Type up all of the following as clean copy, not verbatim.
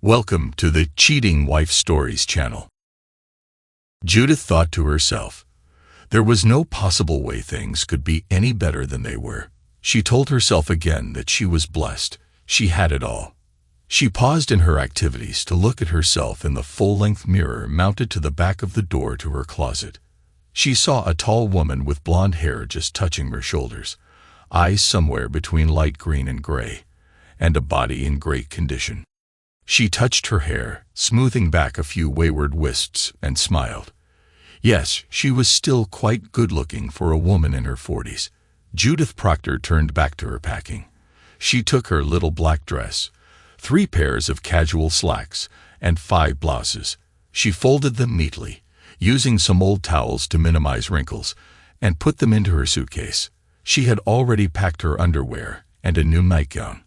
Welcome to the Cheating Wife Stories channel. Judith thought to herself, there was no possible way things could be any better than they were. She told herself again that she was blessed. She had it all. She paused in her activities to look at herself in the full-length mirror mounted to the back of the door to her closet. She saw a tall woman with blonde hair just touching her shoulders, eyes somewhere between light green and gray, and a body in great condition. She touched her hair, smoothing back a few wayward wisps, and smiled. Yes, she was still quite good-looking for a woman in her 40s. Judith Proctor turned back to her packing. She took her little black dress, 3 pairs of casual slacks, and 5 blouses. She folded them neatly, using some old towels to minimize wrinkles, and put them into her suitcase. She had already packed her underwear and a new nightgown.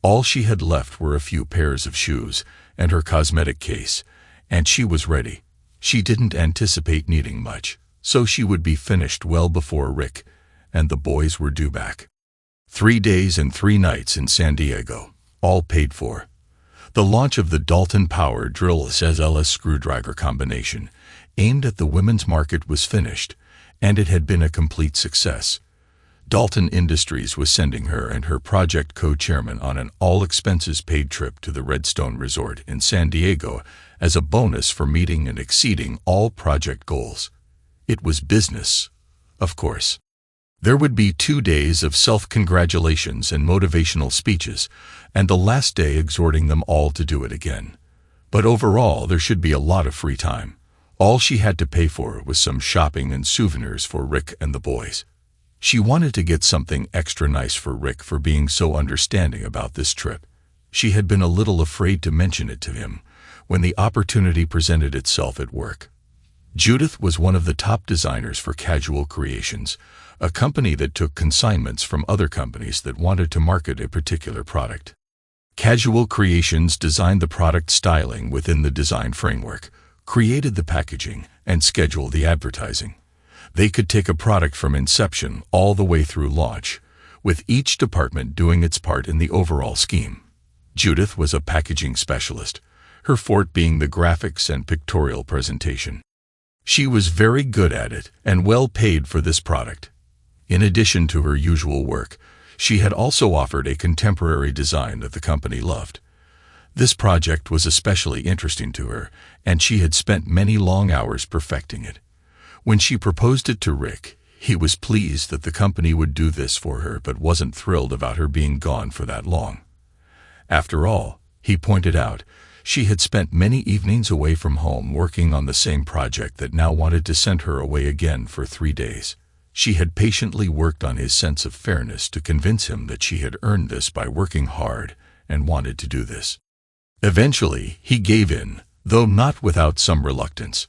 All she had left were a few pairs of shoes and her cosmetic case, and she was ready. She didn't anticipate needing much, so she would be finished well before Rick and the boys were due back. 3 days and 3 nights in San Diego, all paid for. The launch of the Dalton-powered drill SLS screwdriver combination aimed at the women's market was finished, and it had been a complete success. Dalton Industries was sending her and her project co-chairman on an all-expenses-paid trip to the Redstone Resort in San Diego as a bonus for meeting and exceeding all project goals. It was business, of course. There would be 2 days of self-congratulations and motivational speeches, and the last day exhorting them all to do it again. But overall, there should be a lot of free time. All she had to pay for was some shopping and souvenirs for Rick and the boys. She wanted to get something extra nice for Rick for being so understanding about this trip. She had been a little afraid to mention it to him when the opportunity presented itself at work. Judith was one of the top designers for Casual Creations, a company that took consignments from other companies that wanted to market a particular product. Casual Creations designed the product styling within the design framework, created the packaging, and scheduled the advertising. They could take a product from inception all the way through launch, with each department doing its part in the overall scheme. Judith was a packaging specialist, her forte being the graphics and pictorial presentation. She was very good at it and well paid for this product. In addition to her usual work, she had also offered a contemporary design that the company loved. This project was especially interesting to her, and she had spent many long hours perfecting it. When she proposed it to Rick, he was pleased that the company would do this for her but wasn't thrilled about her being gone for that long. After all, he pointed out, she had spent many evenings away from home working on the same project that now wanted to send her away again for 3 days. She had patiently worked on his sense of fairness to convince him that she had earned this by working hard and wanted to do this. Eventually, he gave in, though not without some reluctance.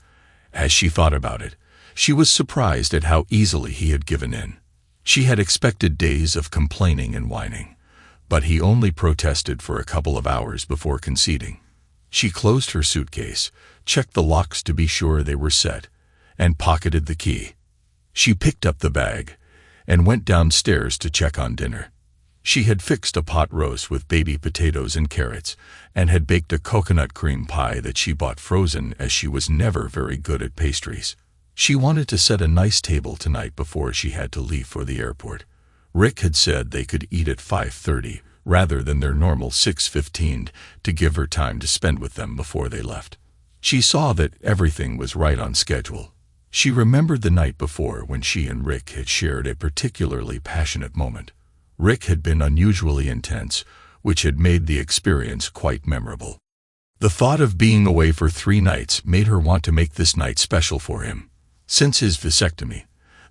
As she thought about it, she was surprised at how easily he had given in. She had expected days of complaining and whining, but he only protested for a couple of hours before conceding. She closed her suitcase, checked the locks to be sure they were set, and pocketed the key. She picked up the bag and went downstairs to check on dinner. She had fixed a pot roast with baby potatoes and carrots, and had baked a coconut cream pie that she bought frozen as she was never very good at pastries. She wanted to set a nice table tonight before she had to leave for the airport. Rick had said they could eat at 5:30 rather than their normal 6:15 to give her time to spend with them before they left. She saw that everything was right on schedule. She remembered the night before when she and Rick had shared a particularly passionate moment. Rick had been unusually intense, which had made the experience quite memorable. The thought of being away for 3 nights made her want to make this night special for him. Since his vasectomy,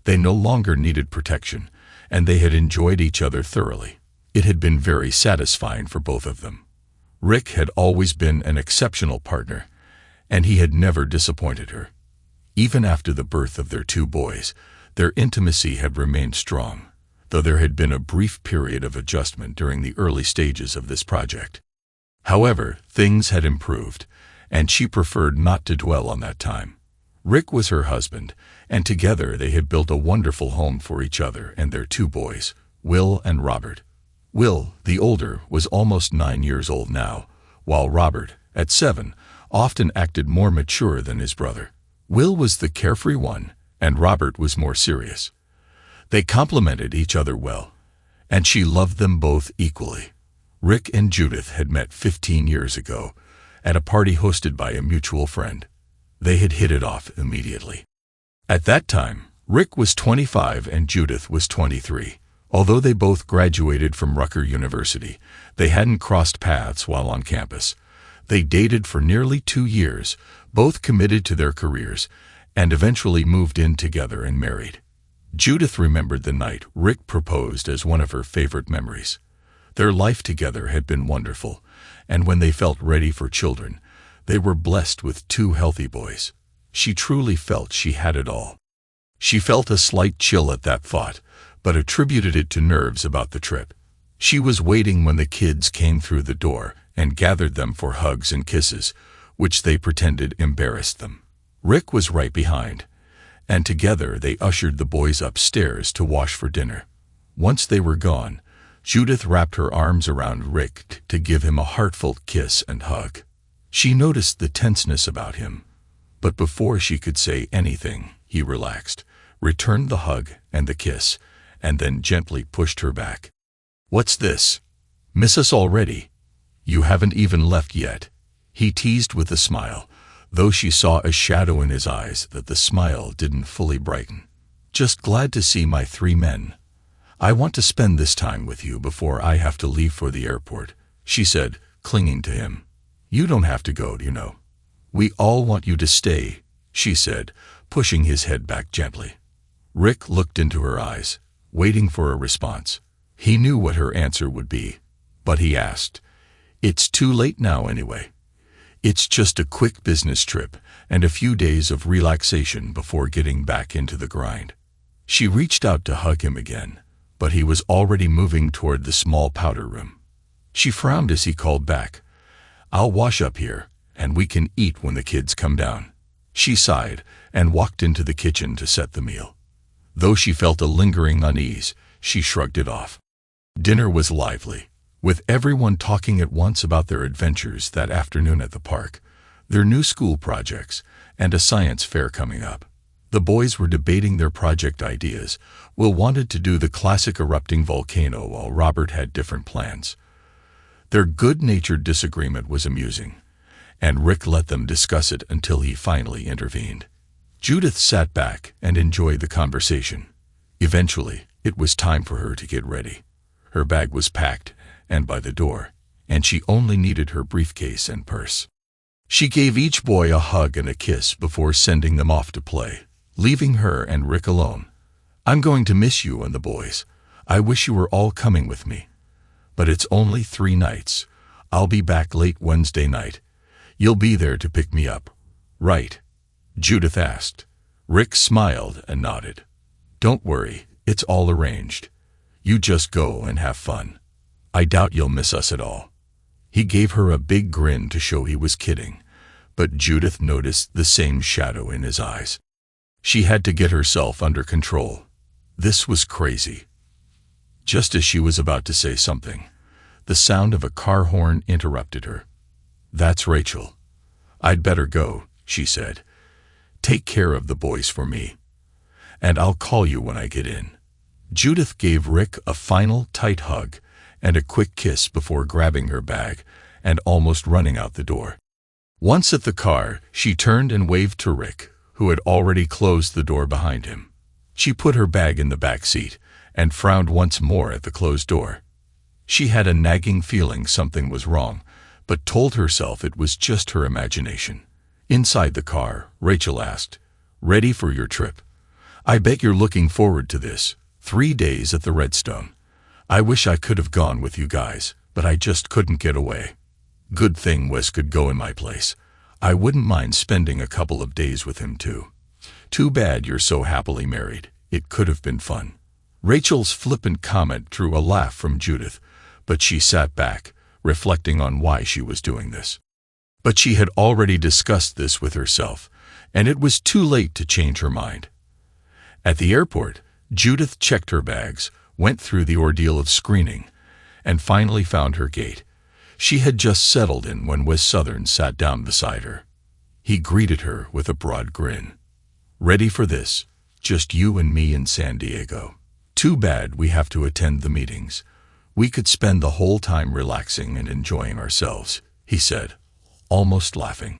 they no longer needed protection, and they had enjoyed each other thoroughly. It had been very satisfying for both of them. Rick had always been an exceptional partner, and he had never disappointed her. Even after the birth of their 2 boys, their intimacy had remained strong, though there had been a brief period of adjustment during the early stages of this project. However, things had improved, and she preferred not to dwell on that time. Rick was her husband, and together they had built a wonderful home for each other and their 2 boys, Will and Robert. Will, the older, was almost 9 years old now, while Robert, at 7, often acted more mature than his brother. Will was the carefree one, and Robert was more serious. They complemented each other well, and she loved them both equally. Rick and Judith had met 15 years ago at a party hosted by a mutual friend. They had hit it off immediately. At that time, Rick was 25 and Judith was 23. Although they both graduated from Rutgers University, they hadn't crossed paths while on campus. They dated for nearly 2 years, both committed to their careers, and eventually moved in together and married. Judith remembered the night Rick proposed as one of her favorite memories. Their life together had been wonderful, and when they felt ready for children, they were blessed with 2 healthy boys. She truly felt she had it all. She felt a slight chill at that thought, but attributed it to nerves about the trip. She was waiting when the kids came through the door and gathered them for hugs and kisses, which they pretended embarrassed them. Rick was right behind, and together they ushered the boys upstairs to wash for dinner. Once they were gone, Judith wrapped her arms around Rick to give him a heartfelt kiss and hug. She noticed the tenseness about him, but before she could say anything, he relaxed, returned the hug and the kiss, and then gently pushed her back. "What's this? Miss us already? You haven't even left yet," he teased with a smile, though she saw a shadow in his eyes that the smile didn't fully brighten. "Just glad to see my 3 men. I want to spend this time with you before I have to leave for the airport," she said, clinging to him. "You don't have to go, you know. We all want you to stay," she said, pushing his head back gently. Rick looked into her eyes, waiting for a response. He knew what her answer would be, but he asked, "It's too late now anyway. It's just a quick business trip and a few days of relaxation before getting back into the grind." She reached out to hug him again, but he was already moving toward the small powder room. She frowned as he called back, "I'll wash up here, and we can eat when the kids come down." She sighed and walked into the kitchen to set the meal. Though she felt a lingering unease, she shrugged it off. Dinner was lively, with everyone talking at once about their adventures that afternoon at the park, their new school projects, and a science fair coming up. The boys were debating their project ideas. Will wanted to do the classic erupting volcano while Robert had different plans. Their good-natured disagreement was amusing, and Rick let them discuss it until he finally intervened. Judith sat back and enjoyed the conversation. Eventually, it was time for her to get ready. Her bag was packed and by the door, and she only needed her briefcase and purse. She gave each boy a hug and a kiss before sending them off to play, leaving her and Rick alone. "I'm going to miss you and the boys. I wish you were all coming with me. But it's only 3 nights. I'll be back late Wednesday night. You'll be there to pick me up, right?" Judith asked. Rick smiled and nodded. "Don't worry, it's all arranged. You just go and have fun. I doubt you'll miss us at all." He gave her a big grin to show he was kidding, but Judith noticed the same shadow in his eyes. She had to get herself under control. This was crazy. Just as she was about to say something, the sound of a car horn interrupted her. "That's Rachel. I'd better go," she said. "Take care of the boys for me, and I'll call you when I get in." Judith gave Rick a final tight hug and a quick kiss before grabbing her bag and almost running out the door. Once at the car, she turned and waved to Rick, who had already closed the door behind him. She put her bag in the back seat and frowned once more at the closed door. She had a nagging feeling something was wrong, but told herself it was just her imagination. Inside the car, Rachel asked, "Ready for your trip? I bet you're looking forward to this. 3 days at the Redstone. I wish I could have gone with you guys, but I just couldn't get away. Good thing Wes could go in my place. I wouldn't mind spending a couple of days with him too. Too bad you're so happily married. It could have been fun." Rachel's flippant comment drew a laugh from Judith, but she sat back, reflecting on why she was doing this. But she had already discussed this with herself, and it was too late to change her mind. At the airport, Judith checked her bags, went through the ordeal of screening, and finally found her gate. She had just settled in when Wes Southern sat down beside her. He greeted her with a broad grin. "Ready for this? Just you and me in San Diego. Too bad we have to attend the meetings. We could spend the whole time relaxing and enjoying ourselves," he said, almost laughing.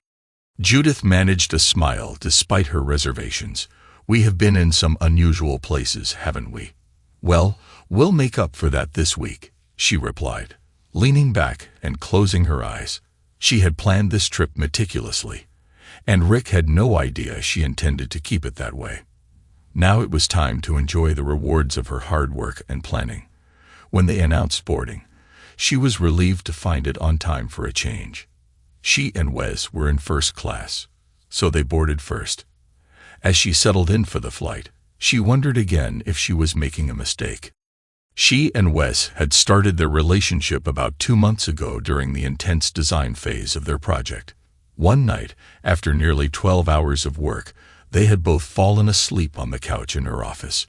Judith managed a smile despite her reservations. "We have been in some unusual places, haven't we?" "Well, we'll make up for that this week," she replied, leaning back and closing her eyes. She had planned this trip meticulously, and Rick had no idea she intended to keep it that way. Now it was time to enjoy the rewards of her hard work and planning. When they announced boarding, she was relieved to find it on time for a change. She and Wes were in first class, so they boarded first. As she settled in for the flight, she wondered again if she was making a mistake. She and Wes had started their relationship about 2 months ago during the intense design phase of their project. One night, after nearly 12 hours of work, they had both fallen asleep on the couch in her office.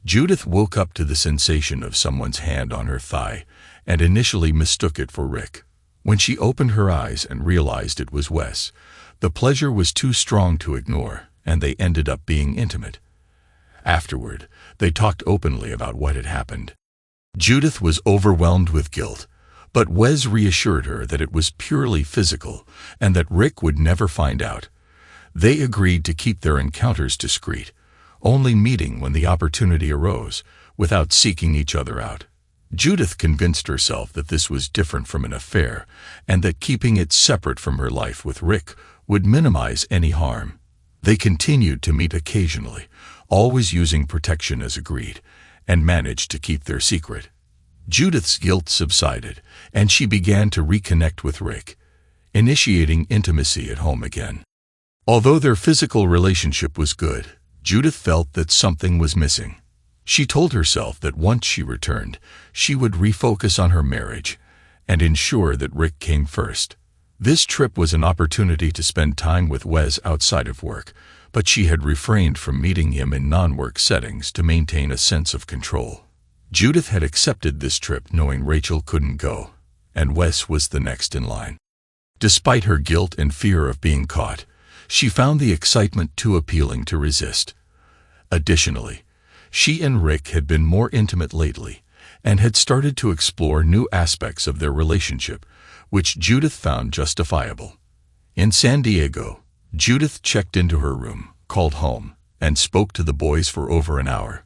Judith woke up to the sensation of someone's hand on her thigh and initially mistook it for Rick. When she opened her eyes and realized it was Wes, the pleasure was too strong to ignore, and they ended up being intimate. Afterward, they talked openly about what had happened. Judith was overwhelmed with guilt, but Wes reassured her that it was purely physical and that Rick would never find out. They agreed to keep their encounters discreet, only meeting when the opportunity arose, without seeking each other out. Judith convinced herself that this was different from an affair, and that keeping it separate from her life with Rick would minimize any harm. They continued to meet occasionally, always using protection as agreed, and managed to keep their secret. Judith's guilt subsided, and she began to reconnect with Rick, initiating intimacy at home again. Although their physical relationship was good, Judith felt that something was missing. She told herself that once she returned, she would refocus on her marriage and ensure that Rick came first. This trip was an opportunity to spend time with Wes outside of work, but she had refrained from meeting him in non-work settings to maintain a sense of control. Judith had accepted this trip knowing Rachel couldn't go, and Wes was the next in line. Despite her guilt and fear of being caught, she found the excitement too appealing to resist. Additionally, she and Rick had been more intimate lately and had started to explore new aspects of their relationship, which Judith found justifiable. In San Diego, Judith checked into her room, called home, and spoke to the boys for over an hour.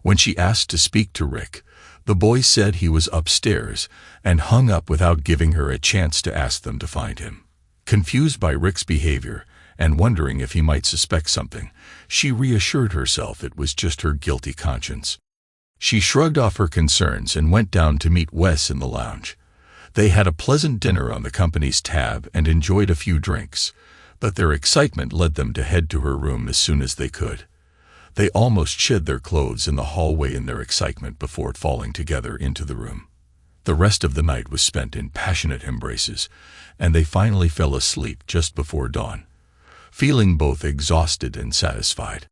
When she asked to speak to Rick, the boys said he was upstairs and hung up without giving her a chance to ask them to find him. Confused by Rick's behavior and wondering if he might suspect something, she reassured herself it was just her guilty conscience. She shrugged off her concerns and went down to meet Wes in the lounge. They had a pleasant dinner on the company's tab and enjoyed a few drinks, but their excitement led them to head to her room as soon as they could. They almost shed their clothes in the hallway in their excitement before falling together into the room. The rest of the night was spent in passionate embraces, and they finally fell asleep just before dawn, feeling both exhausted and satisfied.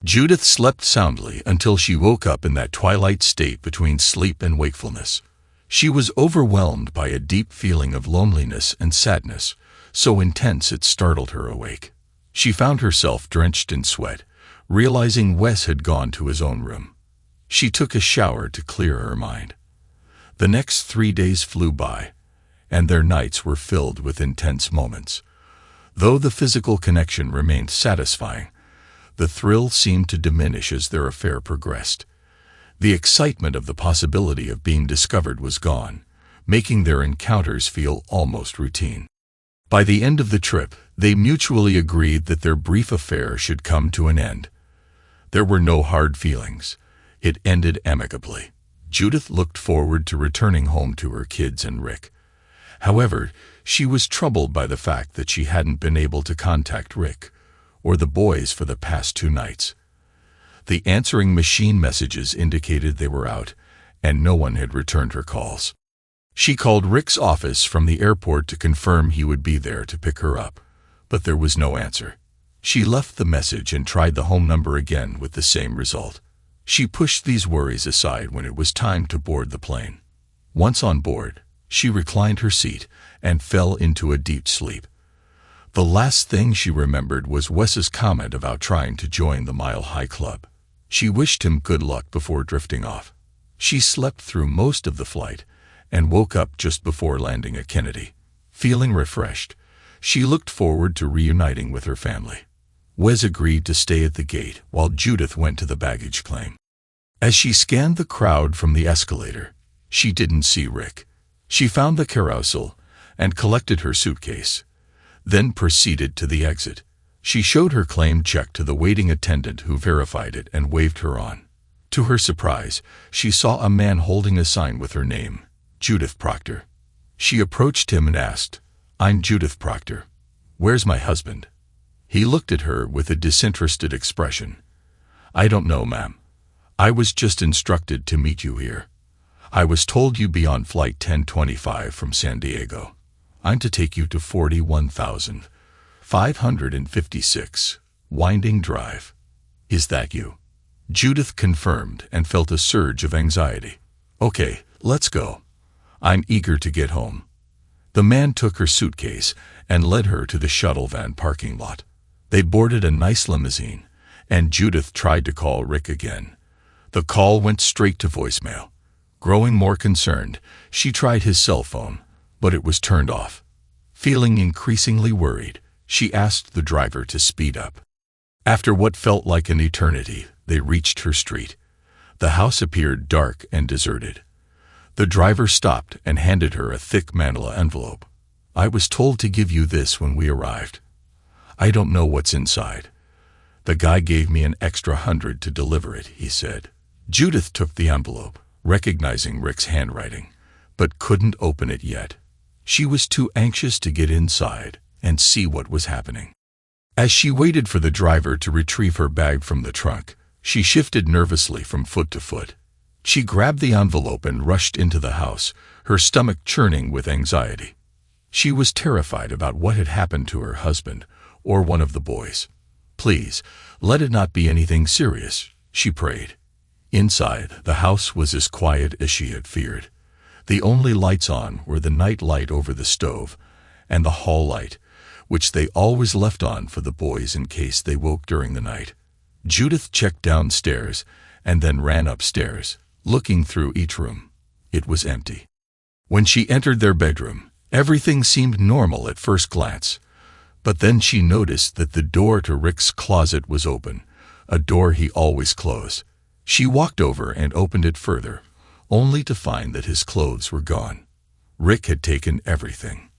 Judith slept soundly until she woke up in that twilight state between sleep and wakefulness. She was overwhelmed by a deep feeling of loneliness and sadness, so intense it startled her awake. She found herself drenched in sweat, realizing Wes had gone to his own room. She took a shower to clear her mind. The next 3 days flew by, and their nights were filled with intense moments. Though the physical connection remained satisfying, the thrill seemed to diminish as their affair progressed. The excitement of the possibility of being discovered was gone, making their encounters feel almost routine. By the end of the trip, they mutually agreed that their brief affair should come to an end. There were no hard feelings. It ended amicably. Judith looked forward to returning home to her kids and Rick. However, she was troubled by the fact that she hadn't been able to contact Rick or the boys for the past 2 nights. The answering machine messages indicated they were out, and no one had returned her calls. She called Rick's office from the airport to confirm he would be there to pick her up, but there was no answer. She left the message and tried the home number again with the same result. She pushed these worries aside when it was time to board the plane. Once on board, She reclined her seat and fell into a deep sleep. The last thing she remembered was Wes's comment about trying to join the Mile High Club. She wished him good luck before drifting off. She slept through most of the flight and woke up just before landing at Kennedy. Feeling refreshed, she looked forward to reuniting with her family. Wes agreed to stay at the gate while Judith went to the baggage claim. As she scanned the crowd from the escalator, she didn't see Rick. She found the carousel and collected her suitcase, then proceeded to the exit. She showed her claim check to the waiting attendant who verified it and waved her on. To her surprise, she saw a man holding a sign with her name, Judith Proctor. She approached him and asked, "I'm Judith Proctor. Where's my husband?" He looked at her with a disinterested expression. "I don't know, ma'am. I was just instructed to meet you here. I was told you'd be on flight 1025 from San Diego. I'm to take you to 41,556 Winding Drive. Is that you?" Judith confirmed and felt a surge of anxiety. "Okay, let's go. I'm eager to get home." The man took her suitcase and led her to the shuttle van parking lot. They boarded a nice limousine, and Judith tried to call Rick again. The call went straight to voicemail. Growing more concerned, she tried his cell phone, but it was turned off. Feeling increasingly worried, she asked the driver to speed up. After what felt like an eternity, they reached her street. The house appeared dark and deserted. The driver stopped and handed her a thick manila envelope. "I was told to give you this when we arrived. I don't know what's inside. The guy gave me an extra 100 to deliver it," he said. Judith took the envelope, recognizing Rick's handwriting, but couldn't open it yet. She was too anxious to get inside and see what was happening. As she waited for the driver to retrieve her bag from the trunk, she shifted nervously from foot to foot. She grabbed the envelope and rushed into the house, her stomach churning with anxiety. She was terrified about what had happened to her husband or one of the boys. "Please, let it not be anything serious," she prayed. Inside, the house was as quiet as she had feared. The only lights on were the night light over the stove and the hall light, which they always left on for the boys in case they woke during the night. Judith checked downstairs and then ran upstairs, looking through each room. It was empty. When she entered their bedroom, everything seemed normal at first glance, but then she noticed that the door to Rick's closet was open, a door he always closed. She walked over and opened it further, only to find that his clothes were gone. Rick had taken everything.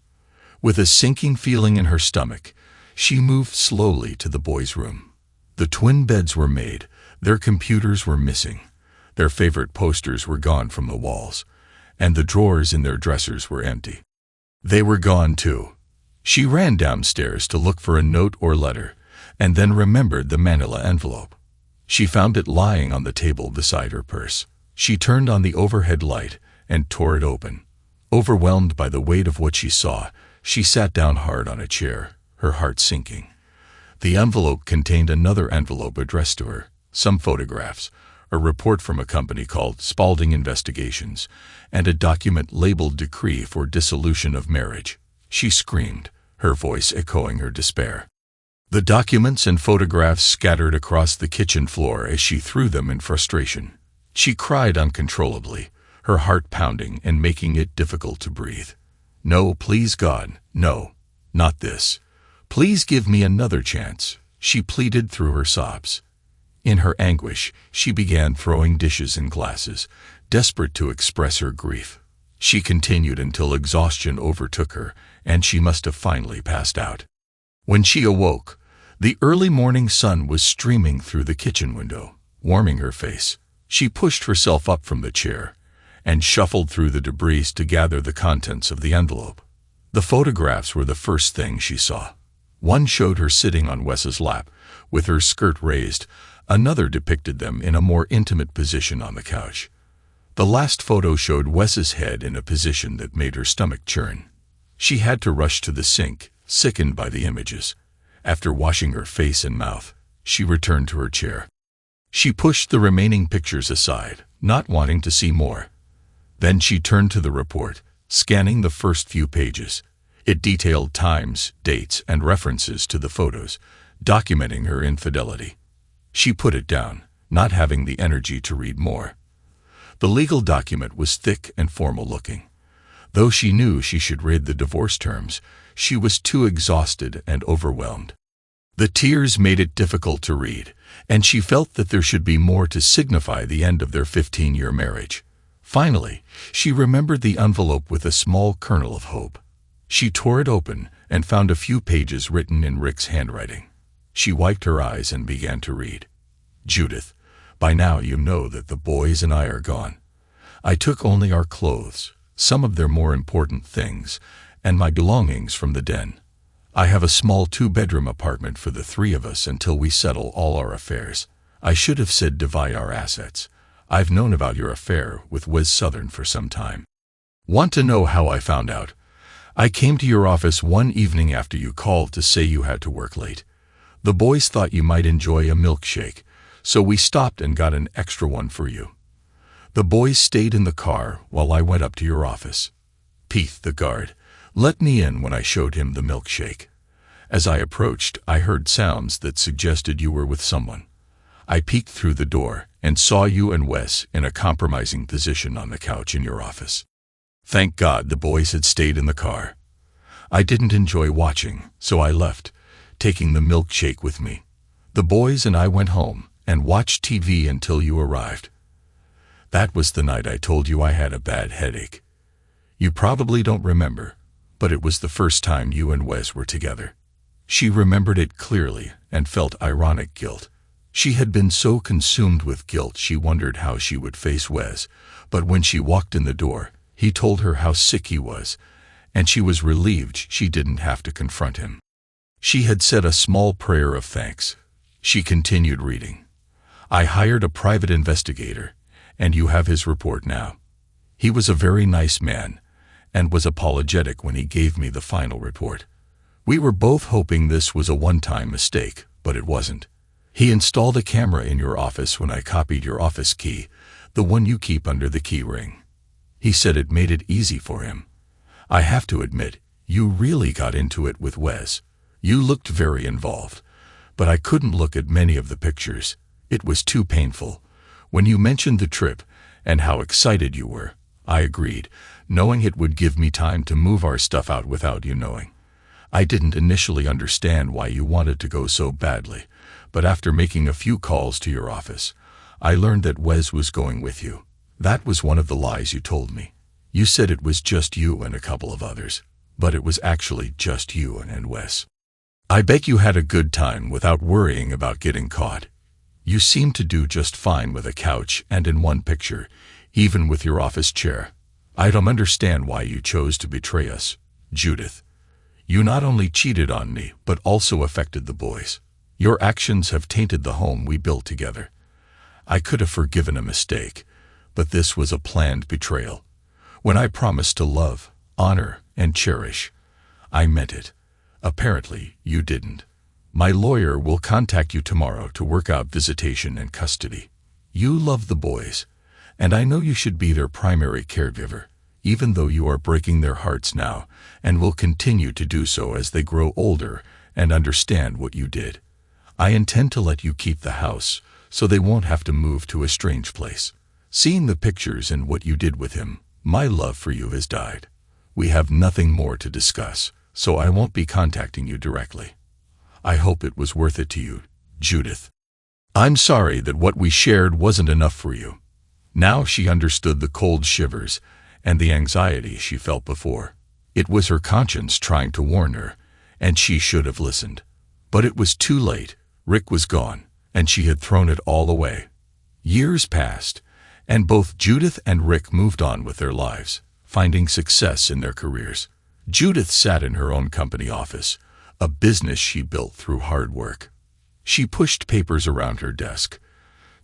With a sinking feeling in her stomach, she moved slowly to the boys' room. The twin beds were made, their computers were missing, their favorite posters were gone from the walls, and the drawers in their dressers were empty. They were gone too. She ran downstairs to look for a note or letter, and then remembered the manila envelope. She found it lying on the table beside her purse. She turned on the overhead light and tore it open. Overwhelmed by the weight of what she saw, she sat down hard on a chair, her heart sinking. The envelope contained another envelope addressed to her, some photographs, a report from a company called Spaulding Investigations, and a document labeled Decree for Dissolution of Marriage. She screamed, her voice echoing her despair. The documents and photographs scattered across the kitchen floor as she threw them in frustration. She cried uncontrollably, her heart pounding and making it difficult to breathe. "No, please God, no, not this. Please give me another chance," she pleaded through her sobs. In her anguish, she began throwing dishes and glasses, desperate to express her grief. She continued until exhaustion overtook her, and she must have finally passed out. When she awoke, the early morning sun was streaming through the kitchen window, warming her face. She pushed herself up from the chair and shuffled through the debris to gather the contents of the envelope. The photographs were the first thing she saw. One showed her sitting on Wes's lap, with her skirt raised. Another depicted them in a more intimate position on the couch. The last photo showed Wes's head in a position that made her stomach churn. She had to rush to the sink, sickened by the images. After washing her face and mouth, she returned to her chair. She pushed the remaining pictures aside, not wanting to see more. Then she turned to the report, scanning the first few pages. It detailed times, dates, and references to the photos, documenting her infidelity. She put it down, not having the energy to read more. The legal document was thick and formal-looking. Though she knew she should read the divorce terms, she was too exhausted and overwhelmed. The tears made it difficult to read, and she felt that there should be more to signify the end of their 15-year marriage. Finally, she remembered the envelope with a small kernel of hope. She tore it open and found a few pages written in Rick's handwriting. She wiped her eyes and began to read. Judith, by now you know that the boys and I are gone. I took only our clothes, some of their more important things, and my belongings from the den. I have a small 2-bedroom apartment for the 3 of us until we settle all our affairs. I should have said divide our assets. I've known about your affair with Wes Southern for some time. Want to know how I found out? I came to your office one evening after you called to say you had to work late. The boys thought you might enjoy a milkshake, so we stopped and got an extra one for you. The boys stayed in the car while I went up to your office. Pete, the guard, let me in when I showed him the milkshake. As I approached, I heard sounds that suggested you were with someone. I peeked through the door and saw you and Wes in a compromising position on the couch in your office. Thank God the boys had stayed in the car. I didn't enjoy watching, so I left, taking the milkshake with me. The boys and I went home and watched TV until you arrived. That was the night I told you I had a bad headache. You probably don't remember, but it was the first time you and Wes were together. She remembered it clearly and felt ironic guilt. She had been so consumed with guilt she wondered how she would face Wes, but when she walked in the door, he told her how sick he was, and she was relieved she didn't have to confront him. She had said a small prayer of thanks. She continued reading. I hired a private investigator, and you have his report now. He was a very nice man, and was apologetic when he gave me the final report. We were both hoping this was a one-time mistake, but it wasn't. He installed a camera in your office when I copied your office key, the one you keep under the key ring. He said it made it easy for him. I have to admit, you really got into it with Wes. You looked very involved, but I couldn't look at many of the pictures. It was too painful. When you mentioned the trip and how excited you were, I agreed, knowing it would give me time to move our stuff out without you knowing. I didn't initially understand why you wanted to go so badly, but after making a few calls to your office, I learned that Wes was going with you. That was one of the lies you told me. You said it was just you and a couple of others, but it was actually just you and Wes. I bet you had a good time without worrying about getting caught. You seemed to do just fine with a couch and in one picture, even with your office chair. I don't understand why you chose to betray us, Judith. You not only cheated on me, but also affected the boys. Your actions have tainted the home we built together. I could have forgiven a mistake, but this was a planned betrayal. When I promised to love, honor, and cherish, I meant it. Apparently, you didn't. My lawyer will contact you tomorrow to work out visitation and custody. You love the boys, and I know you should be their primary caregiver, even though you are breaking their hearts now and will continue to do so as they grow older and understand what you did. I intend to let you keep the house so they won't have to move to a strange place. Seeing the pictures and what you did with him, my love for you has died. We have nothing more to discuss, so I won't be contacting you directly. I hope it was worth it to you, Judith. I'm sorry that what we shared wasn't enough for you. Now she understood the cold shivers and the anxiety she felt before. It was her conscience trying to warn her, and she should have listened. But it was too late. Rick was gone, and she had thrown it all away. Years passed, and both Judith and Rick moved on with their lives, finding success in their careers. Judith sat in her own company office, a business she built through hard work. She pushed papers around her desk,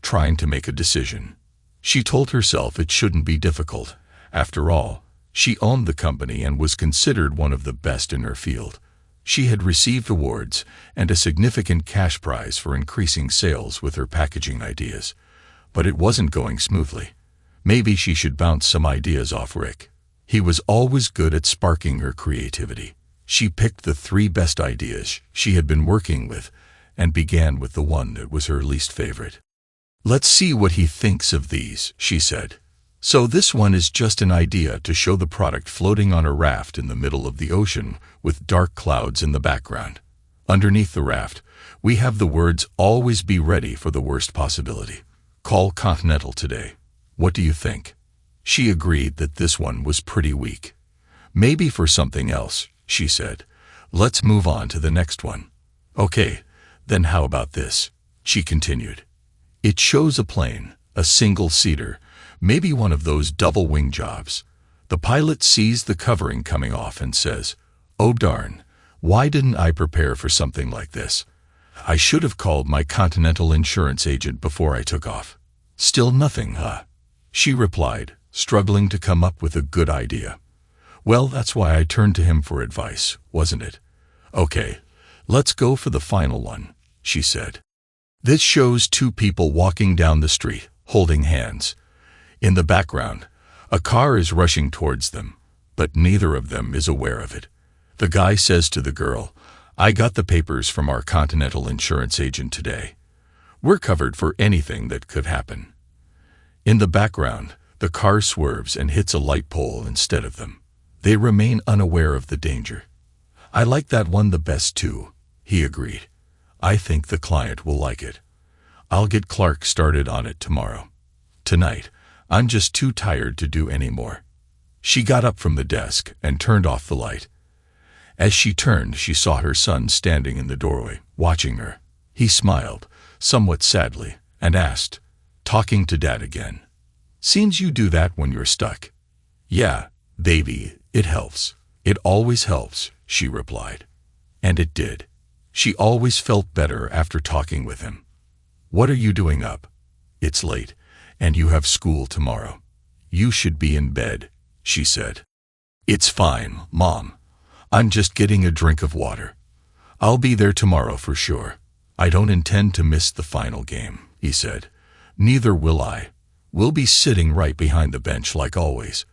trying to make a decision. She told herself it shouldn't be difficult. After all, she owned the company and was considered one of the best in her field. She had received awards and a significant cash prize for increasing sales with her packaging ideas. But it wasn't going smoothly. Maybe she should bounce some ideas off Rick. He was always good at sparking her creativity. She picked the 3 best ideas she had been working with and began with the one that was her least favorite. "Let's see what he thinks of these," she said. "So this one is just an idea to show the product floating on a raft in the middle of the ocean with dark clouds in the background. Underneath the raft, we have the words, 'Always be ready for the worst possibility. Call Continental today. What do you think?'" She agreed that this one was pretty weak. "Maybe for something else," she said. "Let's move on to the next one." "Okay, then how about this?" she continued. "It shows a plane, a single-seater, maybe one of those double-wing jobs. The pilot sees the covering coming off and says, 'Oh darn, why didn't I prepare for something like this? I should have called my Continental insurance agent before I took off.' Still nothing, huh?" she replied, struggling to come up with a good idea. "Well, that's why I turned to him for advice, wasn't it? Okay, let's go for the final one," she said. This shows 2 people walking down the street, holding hands. In the background, a car is rushing towards them, but neither of them is aware of it. The guy says to the girl, "I got the papers from our Continental insurance agent today. We're covered for anything that could happen." In the background, the car swerves and hits a light pole instead of them. They remain unaware of the danger. "I like that one the best too," he agreed. "I think the client will like it. I'll get Clark started on it tomorrow. Tonight, I'm just too tired to do any more." She got up from the desk and turned off the light. As she turned, she saw her son standing in the doorway, watching her. He smiled, somewhat sadly, and asked, "Talking to Dad again? Seems you do that when you're stuck." "Yeah, baby, it helps. It always helps," she replied. And it did. She always felt better after talking with him. "What are you doing up? It's late, and you have school tomorrow. You should be in bed," she said. "It's fine, Mom. I'm just getting a drink of water. I'll be there tomorrow for sure. I don't intend to miss the final game," he said. "Neither will I. We'll be sitting right behind the bench like always.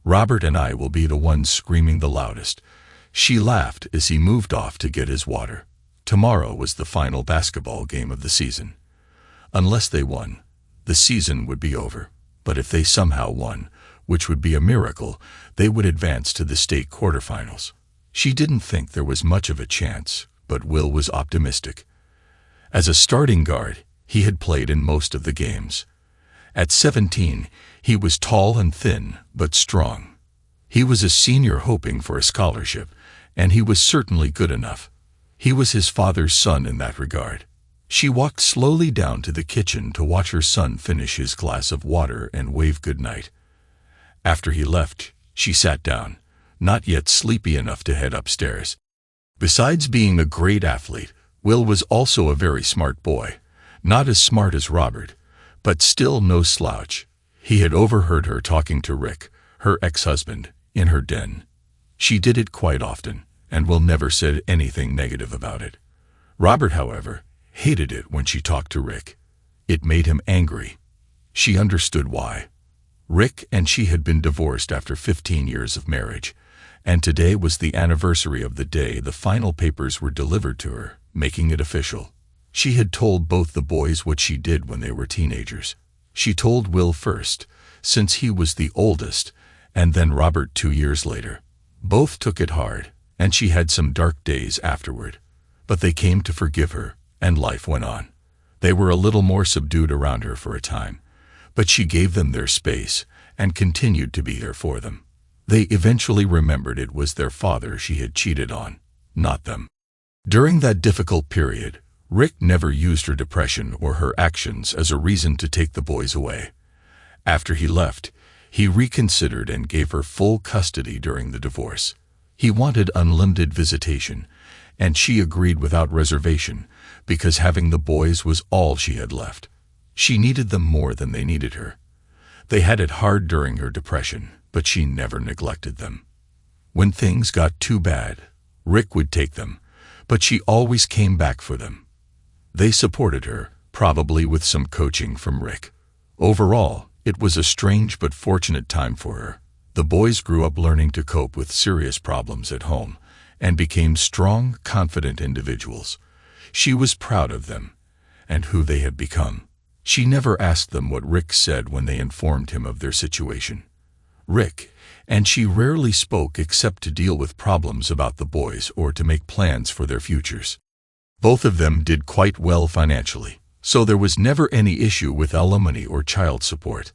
Robert and I will be the ones screaming the loudest." She laughed as he moved off to get his water. Tomorrow was the final basketball game of the season. Unless they won, the season would be over. But if they somehow won, which would be a miracle, they would advance to the state quarterfinals. She didn't think there was much of a chance, but Will was optimistic. As a starting guard, he had played in most of the games. At 17, he was tall and thin, but strong. He was a senior hoping for a scholarship, and he was certainly good enough. He was his father's son in that regard. She walked slowly down to the kitchen to watch her son finish his glass of water and wave goodnight. After he left, she sat down, not yet sleepy enough to head upstairs. Besides being a great athlete, Will was also a very smart boy. Not as smart as Robert, but still no slouch. He had overheard her talking to Rick, her ex-husband, in her den. She did it quite often, and Will never said anything negative about it. Robert, however, hated it when she talked to Rick. It made him angry. She understood why. Rick and she had been divorced after 15 years of marriage, and today was the anniversary of the day the final papers were delivered to her, making it official. She had told both the boys what she did when they were teenagers. She told Will first, since he was the oldest, and then Robert 2 years later. Both took it hard, and she had some dark days afterward. But they came to forgive her, and life went on. They were a little more subdued around her for a time, but she gave them their space and continued to be there for them. They eventually remembered it was their father she had cheated on, not them. During that difficult period, Rick never used her depression or her actions as a reason to take the boys away. After he left, he reconsidered and gave her full custody during the divorce. He wanted unlimited visitation, and she agreed without reservation because having the boys was all she had left. She needed them more than they needed her. They had it hard during her depression, but she never neglected them. When things got too bad, Rick would take them, but she always came back for them. They supported her, probably with some coaching from Rick. Overall, it was a strange but fortunate time for her. The boys grew up learning to cope with serious problems at home and became strong, confident individuals. She was proud of them and who they had become. She never asked them what Rick said when they informed him of their situation. Rick and she rarely spoke except to deal with problems about the boys or to make plans for their futures. Both of them did quite well financially, so there was never any issue with alimony or child support.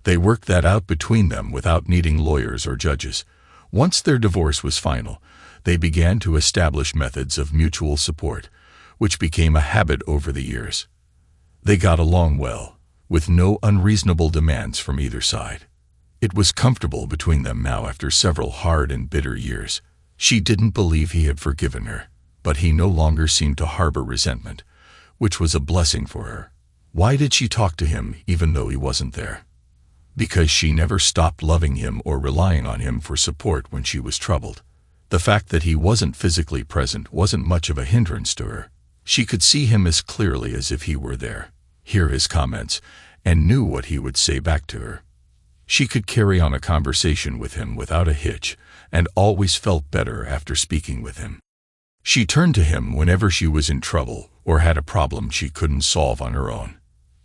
They worked that out between them without needing lawyers or judges. Once their divorce was final, they began to establish methods of mutual support, which became a habit over the years. They got along well, with no unreasonable demands from either side. It was comfortable between them now after several hard and bitter years. She didn't believe he had forgiven her, but he no longer seemed to harbor resentment, which was a blessing for her. Why did she talk to him even though he wasn't there? Because she never stopped loving him or relying on him for support when she was troubled. The fact that he wasn't physically present wasn't much of a hindrance to her. She could see him as clearly as if he were there, hear his comments, and knew what he would say back to her. She could carry on a conversation with him without a hitch and always felt better after speaking with him. She turned to him whenever she was in trouble or had a problem she couldn't solve on her own.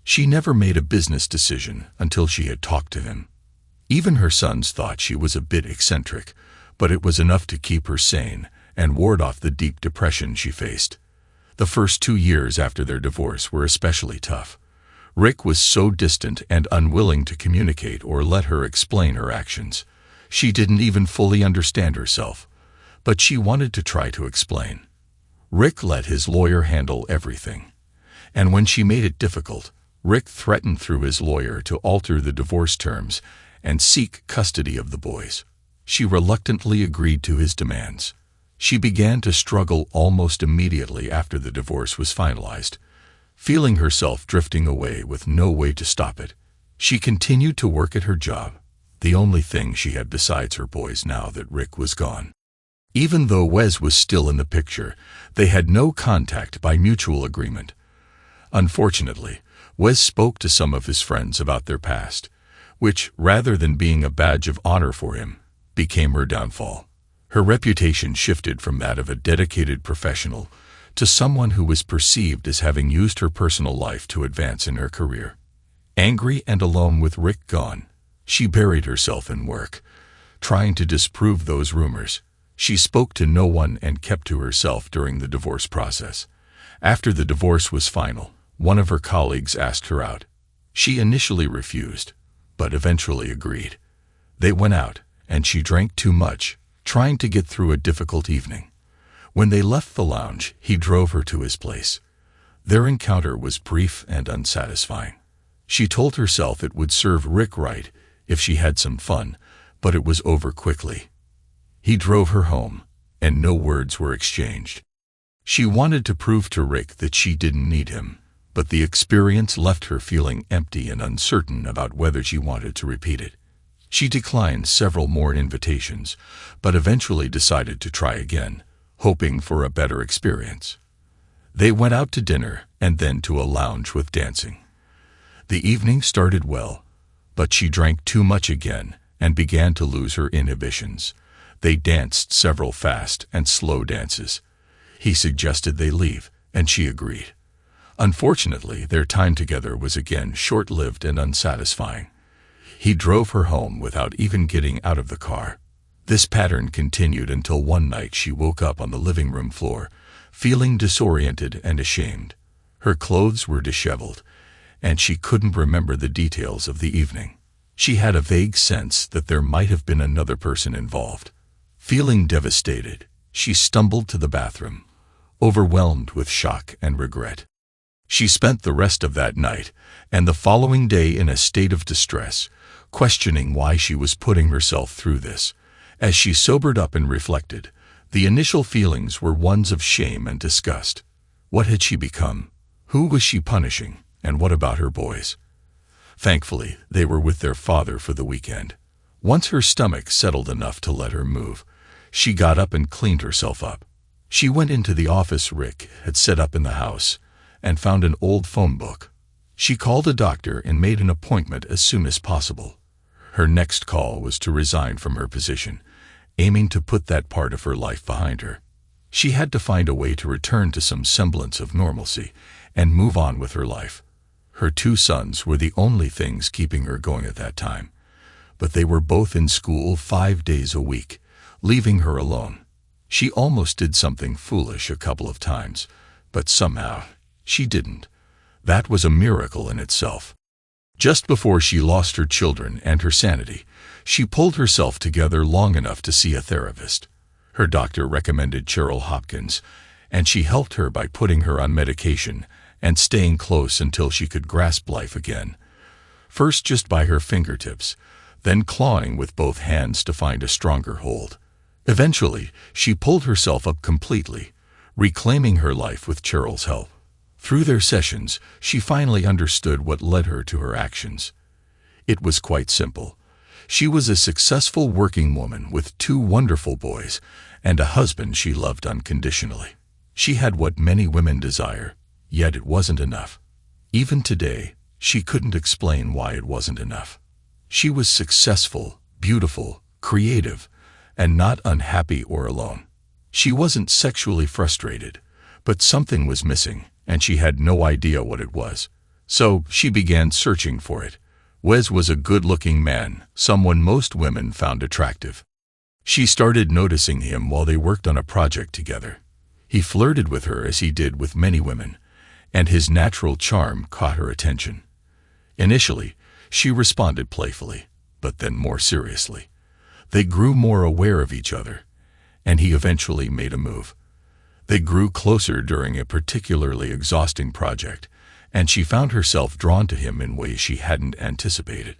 She never made a business decision until she had talked to him. Even her sons thought she was a bit eccentric, but it was enough to keep her sane and ward off the deep depression she faced. The first 2 years after their divorce were especially tough. Rick was so distant and unwilling to communicate or let her explain her actions. She didn't even fully understand herself, but she wanted to try to explain. Rick let his lawyer handle everything, and when she made it difficult, Rick threatened through his lawyer to alter the divorce terms and seek custody of the boys. She reluctantly agreed to his demands. She began to struggle almost immediately after the divorce was finalized, feeling herself drifting away with no way to stop it. She continued to work at her job, the only thing she had besides her boys now that Rick was gone. Even though Wes was still in the picture, they had no contact by mutual agreement. Unfortunately, Wes spoke to some of his friends about their past, which, rather than being a badge of honor for him, became her downfall. Her reputation shifted from that of a dedicated professional to someone who was perceived as having used her personal life to advance in her career. Angry and alone with Rick gone, she buried herself in work, trying to disprove those rumors. She spoke to no one and kept to herself during the divorce process. After the divorce was final, one of her colleagues asked her out. She initially refused, but eventually agreed. They went out, and she drank too much, trying to get through a difficult evening. When they left the lounge, he drove her to his place. Their encounter was brief and unsatisfying. She told herself it would serve Rick right if she had some fun, but it was over quickly. He drove her home, and no words were exchanged. She wanted to prove to Rick that she didn't need him, but the experience left her feeling empty and uncertain about whether she wanted to repeat it. She declined several more invitations, but eventually decided to try again, hoping for a better experience. They went out to dinner and then to a lounge with dancing. The evening started well, but she drank too much again and began to lose her inhibitions. They danced several fast and slow dances. He suggested they leave, and she agreed. Unfortunately, their time together was again short-lived and unsatisfying. He drove her home without even getting out of the car. This pattern continued until one night she woke up on the living room floor, feeling disoriented and ashamed. Her clothes were disheveled, and she couldn't remember the details of the evening. She had a vague sense that there might have been another person involved. Feeling devastated, she stumbled to the bathroom, overwhelmed with shock and regret. She spent the rest of that night and the following day in a state of distress, questioning why she was putting herself through this. As she sobered up and reflected, the initial feelings were ones of shame and disgust. What had she become? Who was she punishing? And what about her boys? Thankfully, they were with their father for the weekend. Once her stomach settled enough to let her move, she got up and cleaned herself up. She went into the office Rick had set up in the house and found an old phone book. She called a doctor and made an appointment as soon as possible. Her next call was to resign from her position, aiming to put that part of her life behind her. She had to find a way to return to some semblance of normalcy and move on with her life. Her 2 sons were the only things keeping her going at that time, but they were both in school 5 days a week, leaving her alone. She almost did something foolish a couple of times, but somehow she didn't. That was a miracle in itself. Just before she lost her children and her sanity, she pulled herself together long enough to see a therapist. Her doctor recommended Cheryl Hopkins, and she helped her by putting her on medication and staying close until she could grasp life again. First just by her fingertips, then clawing with both hands to find a stronger hold. Eventually, she pulled herself up completely, reclaiming her life with Cheryl's help. Through their sessions, she finally understood what led her to her actions. It was quite simple. She was a successful working woman with 2 wonderful boys and a husband she loved unconditionally. She had what many women desire, yet it wasn't enough. Even today, she couldn't explain why it wasn't enough. She was successful, beautiful, creative, and not unhappy or alone. She wasn't sexually frustrated, but something was missing, and she had no idea what it was. So she began searching for it. Wes was a good-looking man, someone most women found attractive. She started noticing him while they worked on a project together. He flirted with her as he did with many women, and his natural charm caught her attention. Initially, she responded playfully, but then more seriously. They grew more aware of each other, and he eventually made a move. They grew closer during a particularly exhausting project, and she found herself drawn to him in ways she hadn't anticipated.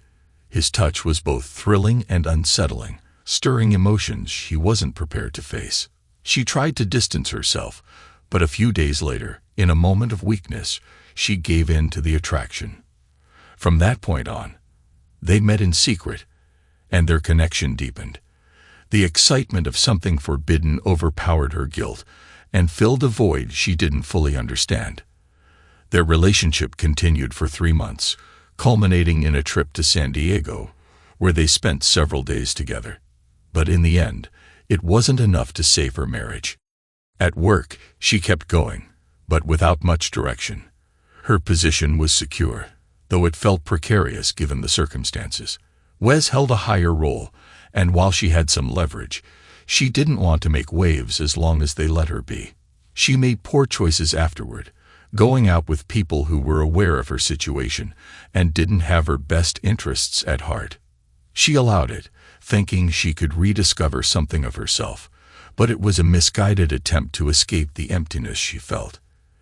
His touch was both thrilling and unsettling, stirring emotions she wasn't prepared to face. She tried to distance herself, but a few days later, in a moment of weakness, she gave in to the attraction. From that point on, they met in secret, and their connection deepened. The excitement of something forbidden overpowered her guilt and filled a void she didn't fully understand. Their relationship continued for 3 months, culminating in a trip to San Diego, where they spent several days together. But in the end, it wasn't enough to save her marriage. At work, she kept going, but without much direction. Her position was secure, though it felt precarious given the circumstances. Wes held a higher role, and while she had some leverage, she didn't want to make waves as long as they let her be. She made poor choices afterward, going out with people who were aware of her situation and didn't have her best interests at heart. She allowed it, thinking she could rediscover something of herself, but it was a misguided attempt to escape the emptiness she felt.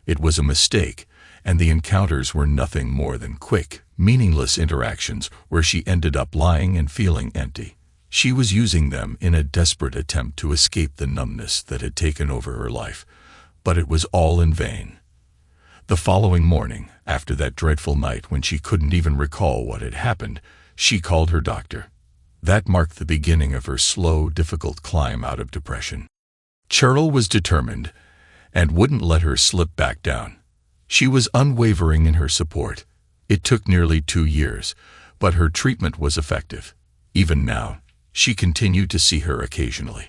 It was a mistake, and the encounters were nothing more than quick, meaningless interactions where she ended up lying and feeling empty. She was using them in a desperate attempt to escape the numbness that had taken over her life, but it was all in vain. The following morning, after that dreadful night when she couldn't even recall what had happened, she called her doctor. That marked the beginning of her slow, difficult climb out of depression. Cheryl was determined and wouldn't let her slip back down. She was unwavering in her support. It took nearly 2 years, but her treatment was effective. Even now, she continued to see her occasionally.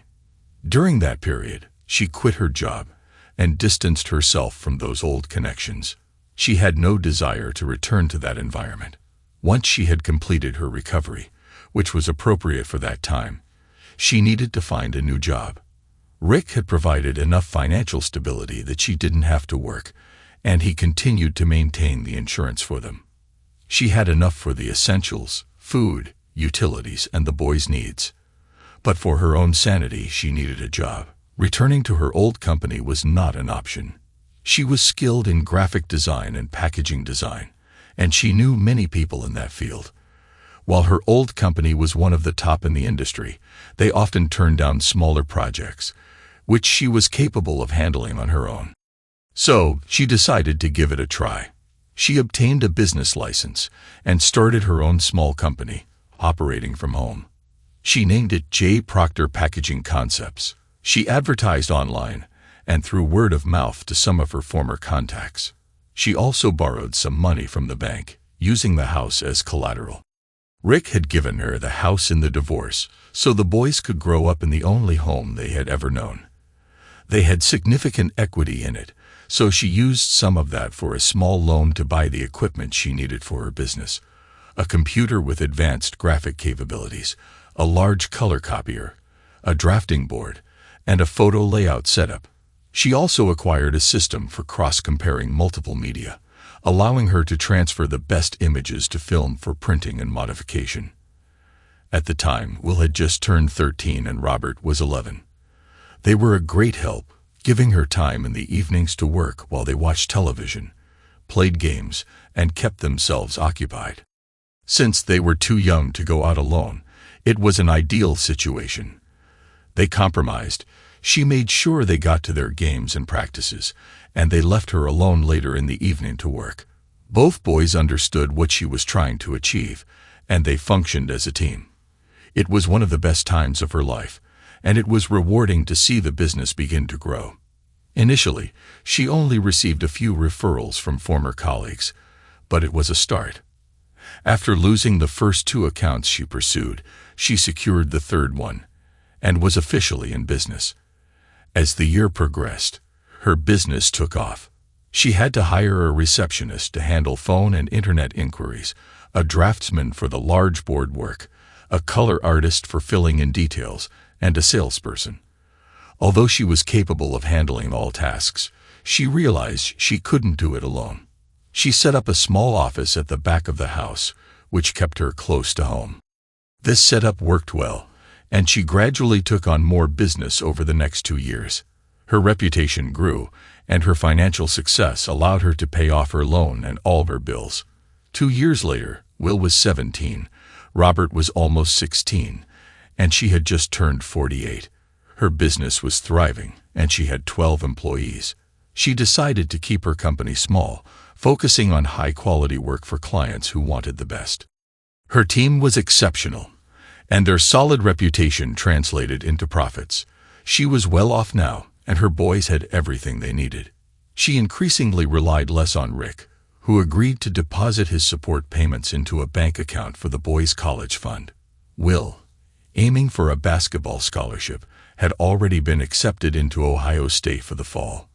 During that period, she quit her job and distanced herself from those old connections. She had no desire to return to that environment. Once she had completed her recovery, which was appropriate for that time, she needed to find a new job. Rick had provided enough financial stability that she didn't have to work, and he continued to maintain the insurance for them. She had enough for the essentials, food, utilities, and the boys' needs. But for her own sanity, she needed a job. Returning to her old company was not an option. She was skilled in graphic design and packaging design, and she knew many people in that field. While her old company was one of the top in the industry, they often turned down smaller projects, which she was capable of handling on her own. So, she decided to give it a try. She obtained a business license and started her own small company, operating from home. She named it J. Proctor Packaging Concepts. She advertised online and through word of mouth to some of her former contacts. She also borrowed some money from the bank, using the house as collateral. Rick had given her the house in the divorce, so the boys could grow up in the only home they had ever known. They had significant equity in it, so she used some of that for a small loan to buy the equipment she needed for her business: a computer with advanced graphic capabilities, a large color copier, a drafting board, and a photo layout setup. She also acquired a system for cross-comparing multiple media, allowing her to transfer the best images to film for printing and modification. At the time, Will had just turned 13 and Robert was 11. They were a great help, giving her time in the evenings to work while they watched television, played games, and kept themselves occupied. Since they were too young to go out alone, it was an ideal situation. They compromised. She made sure they got to their games and practices, and they left her alone later in the evening to work. Both boys understood what she was trying to achieve, and they functioned as a team. It was one of the best times of her life, and it was rewarding to see the business begin to grow. Initially, she only received a few referrals from former colleagues, but it was a start. After losing the first 2 accounts she pursued, she secured the third one, and was officially in business. As the year progressed, her business took off. She had to hire a receptionist to handle phone and internet inquiries, a draftsman for the large board work, a color artist for filling in details, and a salesperson. Although she was capable of handling all tasks, she realized she couldn't do it alone. She set up a small office at the back of the house, which kept her close to home. This setup worked well, and she gradually took on more business over the next 2 years. Her reputation grew, and her financial success allowed her to pay off her loan and all of her bills. 2 years later, Will was 17, Robert was almost 16, and she had just turned 48. Her business was thriving, and she had 12 employees. She decided to keep her company small, focusing on high-quality work for clients who wanted the best. Her team was exceptional, and their solid reputation translated into profits. She was well off now, and her boys had everything they needed. She increasingly relied less on Rick, who agreed to deposit his support payments into a bank account for the boys' college fund. Will, aiming for a basketball scholarship, had already been accepted into Ohio State for the fall.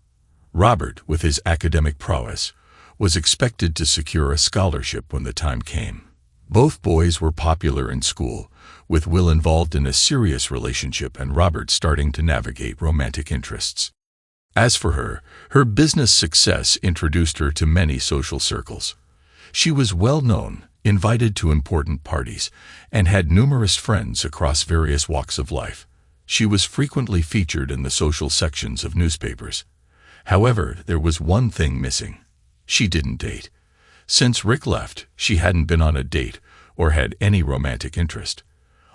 Robert, with his academic prowess, was expected to secure a scholarship when the time came. Both boys were popular in school, with Will involved in a serious relationship and Robert starting to navigate romantic interests. As for her, her business success introduced her to many social circles. She was well known, invited to important parties, and had numerous friends across various walks of life. She was frequently featured in the social sections of newspapers. However, there was one thing missing. She didn't date. Since Rick left, she hadn't been on a date or had any romantic interest.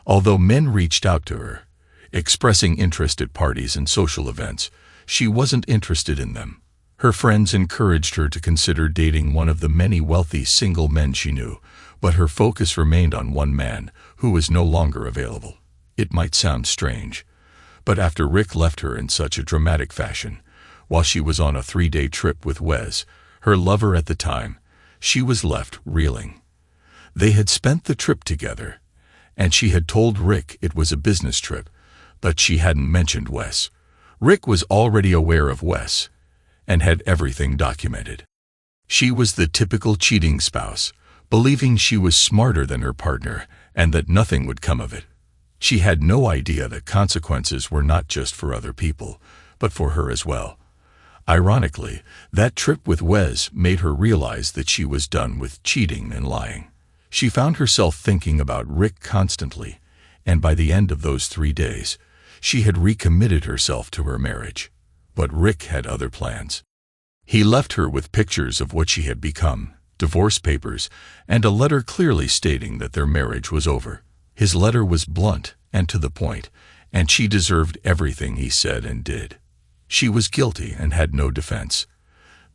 Although men reached out to her, expressing interest at parties and social events, she wasn't interested in them. Her friends encouraged her to consider dating one of the many wealthy single men she knew, but her focus remained on one man who was no longer available. It might sound strange, but after Rick left her in such a dramatic fashion, while she was on a 3-day trip with Wes, her lover at the time, she was left reeling. They had spent the trip together, and she had told Rick it was a business trip, but she hadn't mentioned Wes. Rick was already aware of Wes, and had everything documented. She was the typical cheating spouse, believing she was smarter than her partner and that nothing would come of it. She had no idea that consequences were not just for other people, but for her as well. Ironically, that trip with Wes made her realize that she was done with cheating and lying. She found herself thinking about Rick constantly, and by the end of those 3 days, she had recommitted herself to her marriage. But Rick had other plans. He left her with pictures of what she had become, divorce papers, and a letter clearly stating that their marriage was over. His letter was blunt and to the point, and she deserved everything he said and did. She was guilty and had no defense.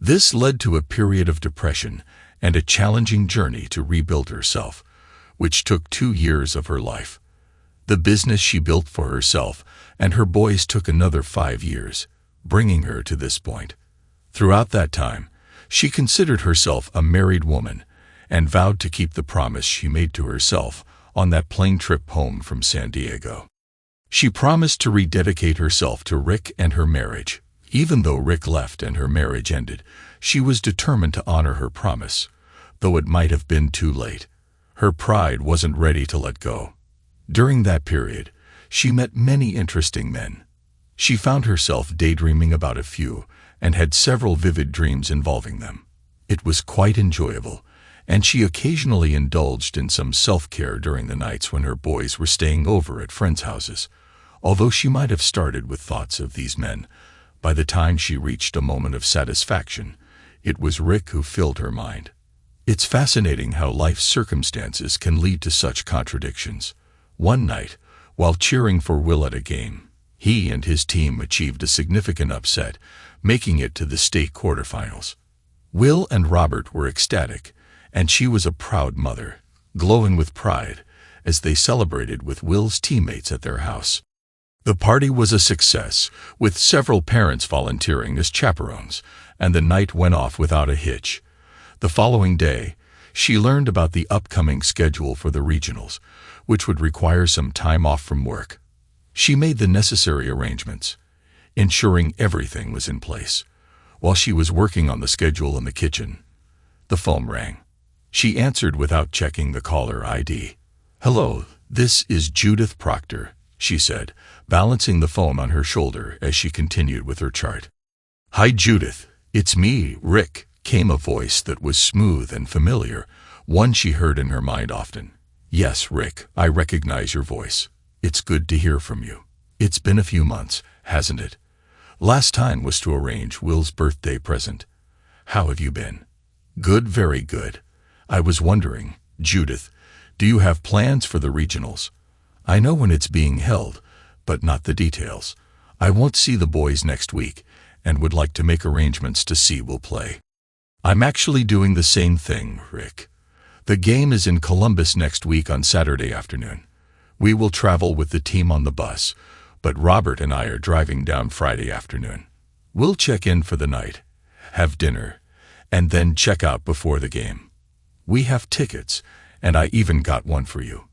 This led to a period of depression and a challenging journey to rebuild herself, which took 2 years of her life. The business she built for herself and her boys took another 5 years, bringing her to this point. Throughout that time, she considered herself a married woman and vowed to keep the promise she made to herself on that plane trip home from San Diego. She promised to rededicate herself to Rick and her marriage. Even though Rick left and her marriage ended, she was determined to honor her promise, though it might have been too late. Her pride wasn't ready to let go. During that period, she met many interesting men. She found herself daydreaming about a few and had several vivid dreams involving them. It was quite enjoyable, and she occasionally indulged in some self-care during the nights when her boys were staying over at friends' houses. Although she might have started with thoughts of these men, by the time she reached a moment of satisfaction, it was Rick who filled her mind. It's fascinating how life's circumstances can lead to such contradictions. One night, while cheering for Will at a game, he and his team achieved a significant upset, making it to the state quarterfinals. Will and Robert were ecstatic, and she was a proud mother, glowing with pride, as they celebrated with Will's teammates at their house. The party was a success, with several parents volunteering as chaperones, and the night went off without a hitch. The following day, she learned about the upcoming schedule for the regionals, which would require some time off from work. She made the necessary arrangements, ensuring everything was in place. While she was working on the schedule in the kitchen, the phone rang. She answered without checking the caller ID. "Hello, this is Judith Proctor," she said, balancing the phone on her shoulder as she continued with her chart. "Hi Judith, it's me, Rick," came a voice that was smooth and familiar, one she heard in her mind often. "Yes, Rick, I recognize your voice. It's good to hear from you. It's been a few months, hasn't it? Last time was to arrange Will's birthday present. How have you been?" "Good, very good. I was wondering, Judith, do you have plans for the regionals? I know when it's being held, but not the details. I won't see the boys next week and would like to make arrangements to see Will play." "I'm actually doing the same thing, Rick. The game is in Columbus next week on Saturday afternoon. We will travel with the team on the bus, but Robert and I are driving down Friday afternoon. We'll check in for the night, have dinner, and then check out before the game. We have tickets, and I even got one for you.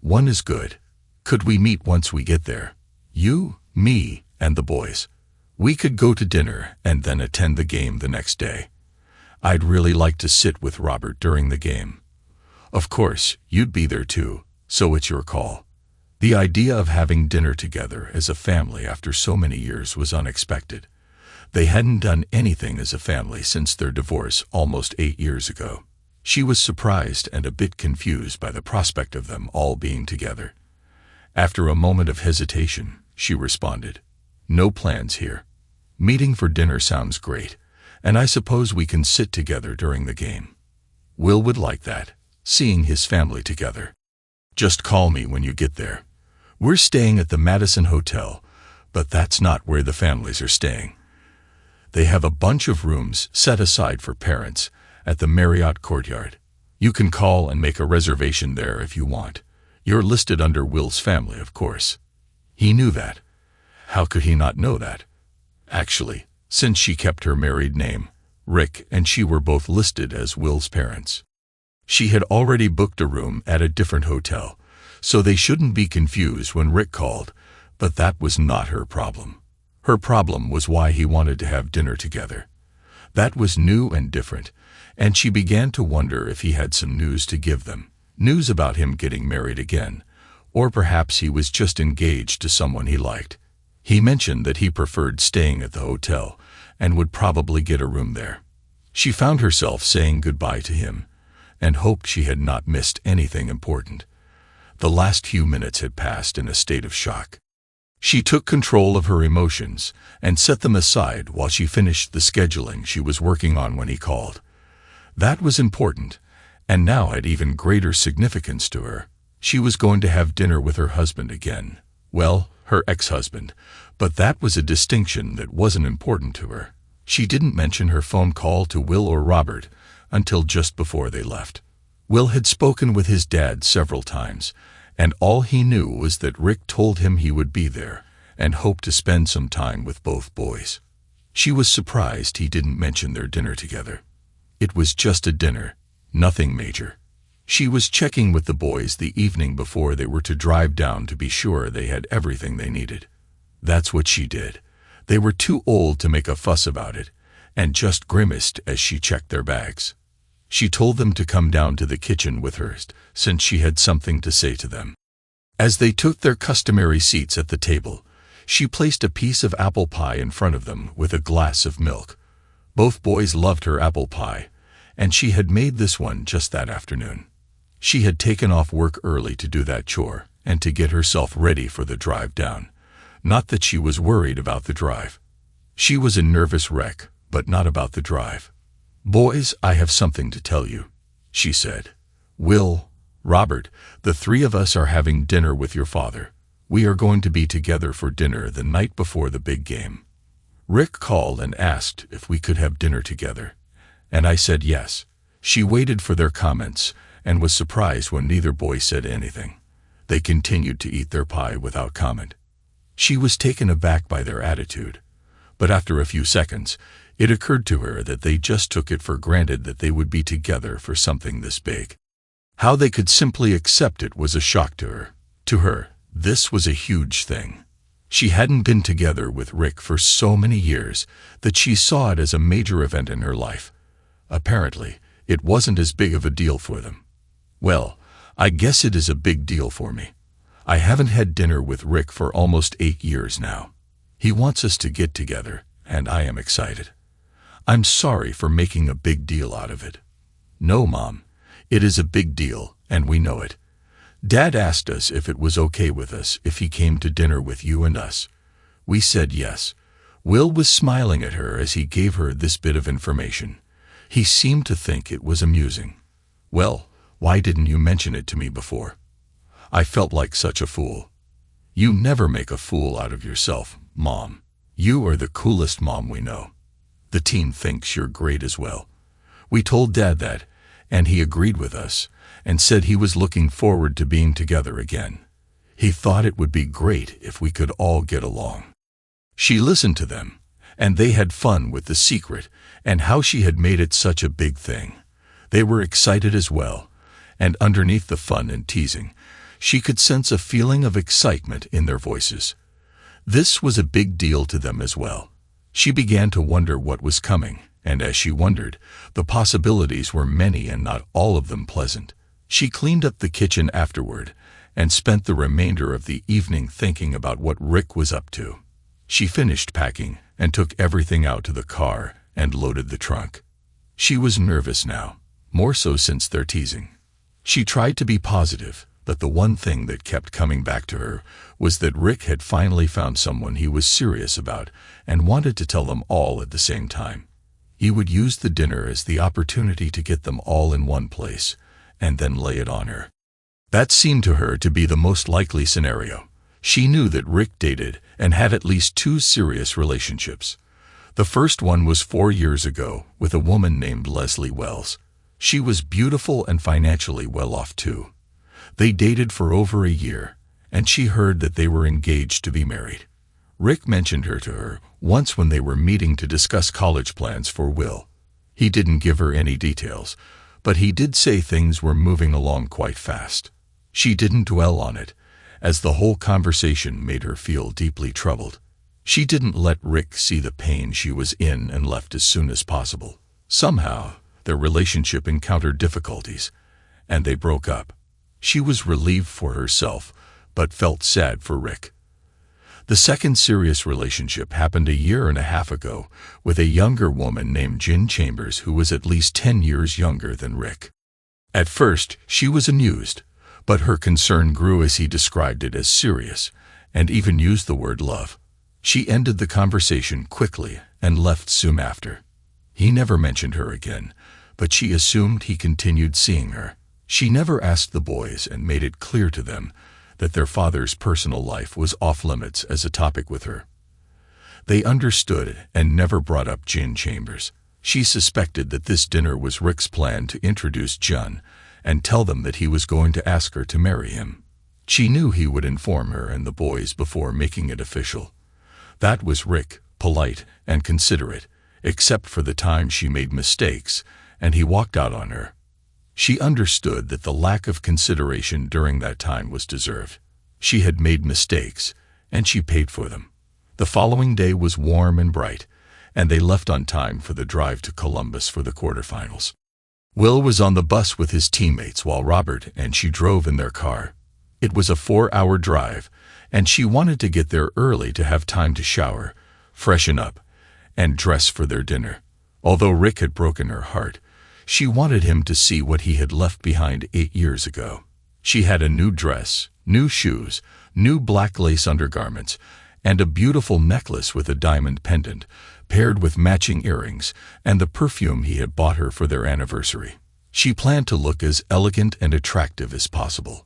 One is good. Could we meet once we get there? You, me, and the boys. We could go to dinner and then attend the game the next day. I'd really like to sit with Robert during the game. Of course, you'd be there too, so it's your call." The idea of having dinner together as a family after so many years was unexpected. They hadn't done anything as a family since their divorce almost 8 years ago. She was surprised and a bit confused by the prospect of them all being together. After a moment of hesitation, she responded, "No plans here. Meeting for dinner sounds great, and I suppose we can sit together during the game. Will would like that, seeing his family together. Just call me when you get there. We're staying at the Madison Hotel, but that's not where the families are staying. They have a bunch of rooms set aside for parents at the Marriott Courtyard. You can call and make a reservation there if you want. You're listed under Will's family, of course." He knew that. How could he not know that? Actually, since she kept her married name, Rick and she were both listed as Will's parents. She had already booked a room at a different hotel, so they shouldn't be confused when Rick called, but that was not her problem. Her problem was why he wanted to have dinner together. That was new and different, and she began to wonder if he had some news to give them. News about him getting married again, or perhaps he was just engaged to someone he liked. He mentioned that he preferred staying at the hotel and would probably get a room there. She found herself saying goodbye to him and hoped she had not missed anything important. The last few minutes had passed in a state of shock. She took control of her emotions and set them aside while she finished the scheduling she was working on when he called. That was important, and now had even greater significance to her. She was going to have dinner with her husband again. Well, her ex-husband, but that was a distinction that wasn't important to her. She didn't mention her phone call to Will or Robert until just before they left. Will had spoken with his dad several times, and all he knew was that Rick told him he would be there and hoped to spend some time with both boys. She was surprised he didn't mention their dinner together. It was just a dinner, Nothing major. She was checking with the boys the evening before they were to drive down to be sure they had everything they needed. That's what she did. They were too old to make a fuss about it, and just grimaced as she checked their bags. She told them to come down to the kitchen with her, since she had something to say to them. As they took their customary seats at the table, she placed a piece of apple pie in front of them with a glass of milk. Both boys loved her apple pie, and she had made this one just that afternoon. She had taken off work early to do that chore and to get herself ready for the drive down. Not that she was worried about the drive. She was a nervous wreck, but not about the drive. "Boys, I have something to tell you," she said. "Will, Robert, the three of us are having dinner with your father. We are going to be together for dinner the night before the big game." Rick called and asked if we could have dinner together, and I said yes. She waited for their comments and was surprised when neither boy said anything. They continued to eat their pie without comment. She was taken aback by their attitude, but after a few seconds, it occurred to her that they just took it for granted that they would be together for something this big. How they could simply accept it was a shock to her. To her, this was a huge thing. She hadn't been together with Rick for so many years that she saw it as a major event in her life. Apparently, it wasn't as big of a deal for them. Well, I guess it is a big deal for me. I haven't had dinner with Rick for almost 8 years now. He wants us to get together, and I am excited. I'm sorry for making a big deal out of it. No, Mom, it is a big deal, and we know it. Dad asked us if it was okay with us if he came to dinner with you and us. We said yes. Will was smiling at her as he gave her this bit of information. He seemed to think it was amusing. "Well, why didn't you mention it to me before? I felt like such a fool." "You never make a fool out of yourself, Mom. You are the coolest mom we know. The team thinks you're great as well." We told Dad that, and he agreed with us and said he was looking forward to being together again. He thought it would be great if we could all get along. She listened to them, and they had fun with the secret and how she had made it such a big thing. They were excited as well, and underneath the fun and teasing, she could sense a feeling of excitement in their voices. This was a big deal to them as well. She began to wonder what was coming, and as she wondered, the possibilities were many and not all of them pleasant. She cleaned up the kitchen afterward and spent the remainder of the evening thinking about what Rick was up to. She finished packing and took everything out to the car and loaded the trunk. She was nervous now, more so since their teasing. She tried to be positive, but the one thing that kept coming back to her was that Rick had finally found someone he was serious about and wanted to tell them all at the same time. He would use the dinner as the opportunity to get them all in one place and then lay it on her. That seemed to her to be the most likely scenario. She knew that Rick dated and had at least 2 serious relationships. The first one was 4 years ago with a woman named Leslie Wells. She was beautiful and financially well off too. They dated for over a year, and she heard that they were engaged to be married. Rick mentioned her to her once when they were meeting to discuss college plans for Will. He didn't give her any details, but he did say things were moving along quite fast. She didn't dwell on it, as the whole conversation made her feel deeply troubled. She didn't let Rick see the pain she was in and left as soon as possible. Somehow, their relationship encountered difficulties, and they broke up. She was relieved for herself, but felt sad for Rick. The second serious relationship happened a year and a half ago with a younger woman named Jen Chambers who was at least 10 years younger than Rick. At first, she was amused, but her concern grew as he described it as serious, and even used the word love. She ended the conversation quickly and left soon after. He never mentioned her again, but she assumed he continued seeing her. She never asked the boys and made it clear to them that their father's personal life was off-limits as a topic with her. They understood and never brought up Jen Chambers. She suspected that this dinner was Rick's plan to introduce Jen and tell them that he was going to ask her to marry him. She knew he would inform her and the boys before making it official. That was Rick, polite and considerate, except for the time she made mistakes and he walked out on her. She understood that the lack of consideration during that time was deserved. She had made mistakes, and she paid for them. The following day was warm and bright, and they left on time for the drive to Columbus for the quarterfinals. Will was on the bus with his teammates while Robert and she drove in their car. It was a 4-hour drive, and she wanted to get there early to have time to shower, freshen up, and dress for their dinner. Although Rick had broken her heart, she wanted him to see what he had left behind 8 years ago. She had a new dress, new shoes, new black lace undergarments, and a beautiful necklace with a diamond pendant, paired with matching earrings and the perfume he had bought her for their anniversary. She planned to look as elegant and attractive as possible.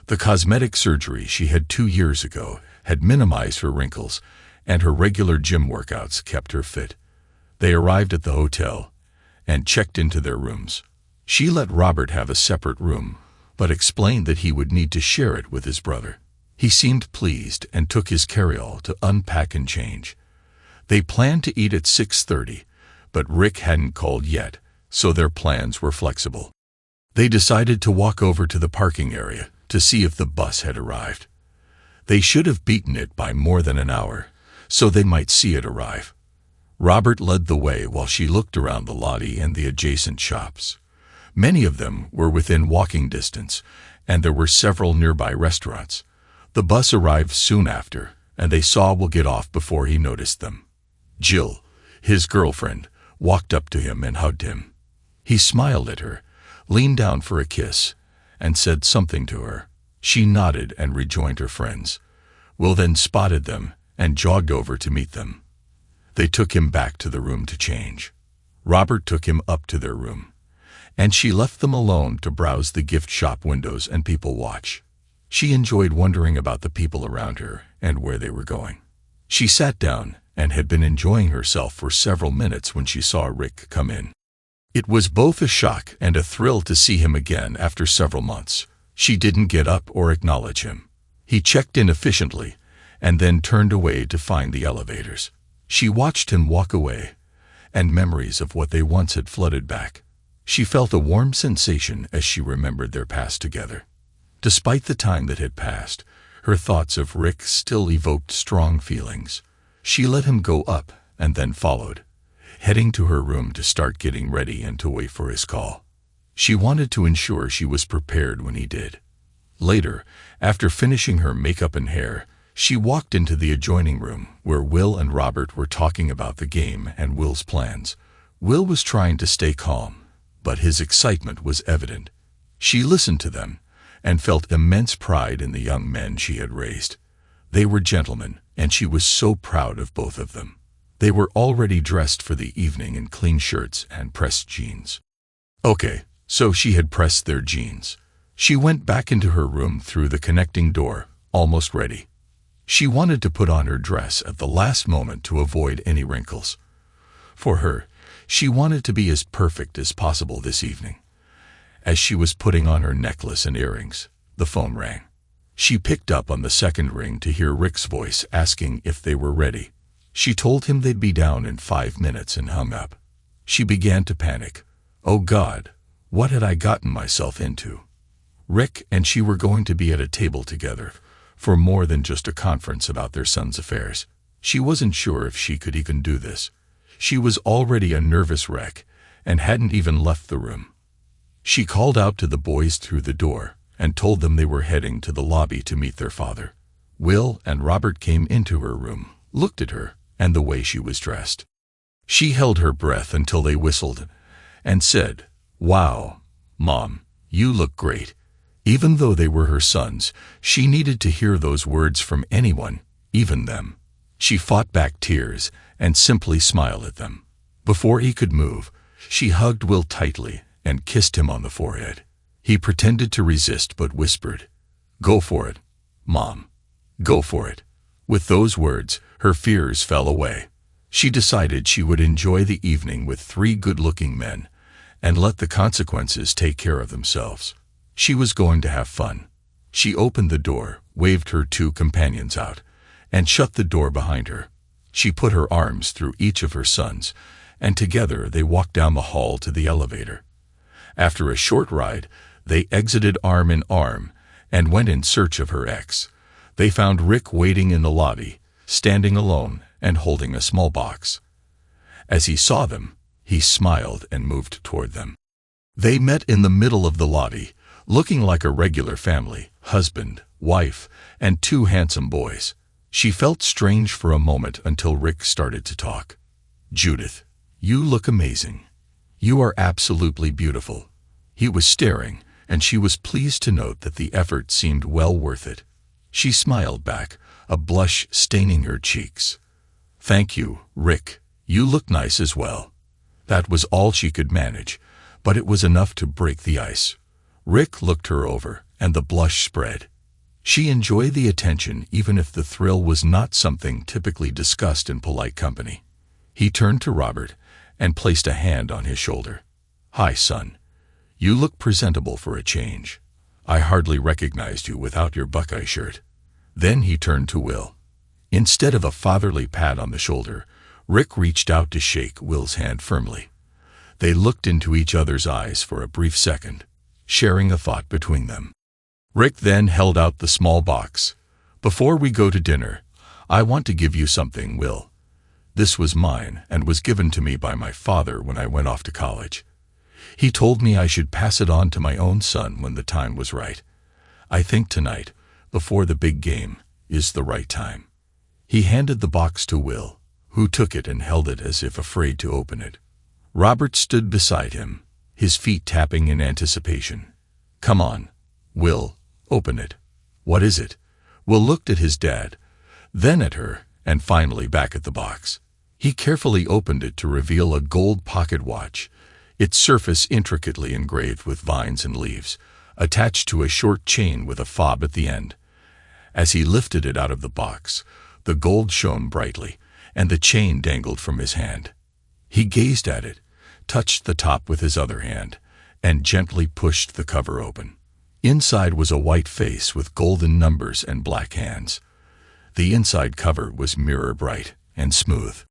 The cosmetic surgery she had 2 years ago had minimized her wrinkles, and her regular gym workouts kept her fit. They arrived at the hotel and checked into their rooms. She let Robert have a separate room, but explained that he would need to share it with his brother. He seemed pleased and took his carry-all to unpack and change. They planned to eat at 6:30, but Rick hadn't called yet, so their plans were flexible. They decided to walk over to the parking area to see if the bus had arrived. They should have beaten it by more than an hour, so they might see it arrive. Robert led the way while she looked around the lobby and the adjacent shops. Many of them were within walking distance, and there were several nearby restaurants. The bus arrived soon after, and they saw Will get off before he noticed them. Jill, his girlfriend, walked up to him and hugged him. He smiled at her, leaned down for a kiss, and said something to her. She nodded and rejoined her friends. Will then spotted them and jogged over to meet them. They took him back to the room to change. Robert took him up to their room, and she left them alone to browse the gift shop windows and people watch. She enjoyed wondering about the people around her and where they were going. She sat down and had been enjoying herself for several minutes when she saw Rick come in. It was both a shock and a thrill to see him again after several months. She didn't get up or acknowledge him. He checked in efficiently and then turned away to find the elevators. She watched him walk away, and memories of what they once had flooded back. She felt a warm sensation as she remembered their past together. Despite the time that had passed, her thoughts of Rick still evoked strong feelings. She let him go up and then followed, heading to her room to start getting ready and to wait for his call. She wanted to ensure she was prepared when he did. Later, after finishing her makeup and hair, she walked into the adjoining room where Will and Robert were talking about the game and Will's plans. Will was trying to stay calm, but his excitement was evident. She listened to them and felt immense pride in the young men she had raised. They were gentlemen, and she was so proud of both of them. They were already dressed for the evening in clean shirts and pressed jeans. Okay, so she had pressed their jeans. She went back into her room through the connecting door, almost ready. She wanted to put on her dress at the last moment to avoid any wrinkles. For her, she wanted to be as perfect as possible this evening. As she was putting on her necklace and earrings, the phone rang. She picked up on the second ring to hear Rick's voice asking if they were ready. She told him they'd be down in 5 minutes and hung up. She began to panic. Oh God, what had I gotten myself into? Rick and she were going to be at a table together for more than just a conference about their son's affairs. She wasn't sure if she could even do this. She was already a nervous wreck and hadn't even left the room. She called out to the boys through the door and told them they were heading to the lobby to meet their father. Will and Robert came into her room, looked at her and the way she was dressed. She held her breath until they whistled and said, "Wow, Mom, you look great." Even though they were her sons, she needed to hear those words from anyone, even them. She fought back tears and simply smiled at them. Before he could move, she hugged Will tightly and kissed him on the forehead. He pretended to resist but whispered, "Go for it, Mom. Go for it." With those words, her fears fell away. She decided she would enjoy the evening with 3 good-looking men and let the consequences take care of themselves. She was going to have fun. She opened the door, waved her 2 companions out, and shut the door behind her. She put her arms through each of her sons, and together they walked down the hall to the elevator. After a short ride, they exited arm in arm and went in search of her ex. They found Rick waiting in the lobby, standing alone and holding a small box. As he saw them, he smiled and moved toward them. They met in the middle of the lobby, looking like a regular family, husband, wife, and two handsome boys. She felt strange for a moment until Rick started to talk. "Judith, you look amazing. You are absolutely beautiful." He was staring, and she was pleased to note that the effort seemed well worth it. She smiled back, a blush staining her cheeks. "Thank you, Rick. You look nice as well." That was all she could manage, but it was enough to break the ice. Rick looked her over, and the blush spread. She enjoyed the attention even if the thrill was not something typically discussed in polite company. He turned to Robert and placed a hand on his shoulder. "Hi, son. You look presentable for a change. I hardly recognized you without your Buckeye shirt." Then he turned to Will. Instead of a fatherly pat on the shoulder, Rick reached out to shake Will's hand firmly. They looked into each other's eyes for a brief second, sharing a thought between them. Rick then held out the small box. "Before we go to dinner, I want to give you something, Will. This was mine and was given to me by my father when I went off to college. He told me I should pass it on to my own son when the time was right. I think tonight, before the big game, is the right time." He handed the box to Will, who took it and held it as if afraid to open it. Robert stood beside him, his feet tapping in anticipation. "Come on, Will, open it." "What is it?" Will looked at his dad, then at her, and finally back at the box. He carefully opened it to reveal a gold pocket watch, its surface intricately engraved with vines and leaves, attached to a short chain with a fob at the end. As he lifted it out of the box, the gold shone brightly, and the chain dangled from his hand. He gazed at it, touched the top with his other hand, and gently pushed the cover open. Inside was a white face with golden numbers and black hands. The inside cover was mirror bright and smooth.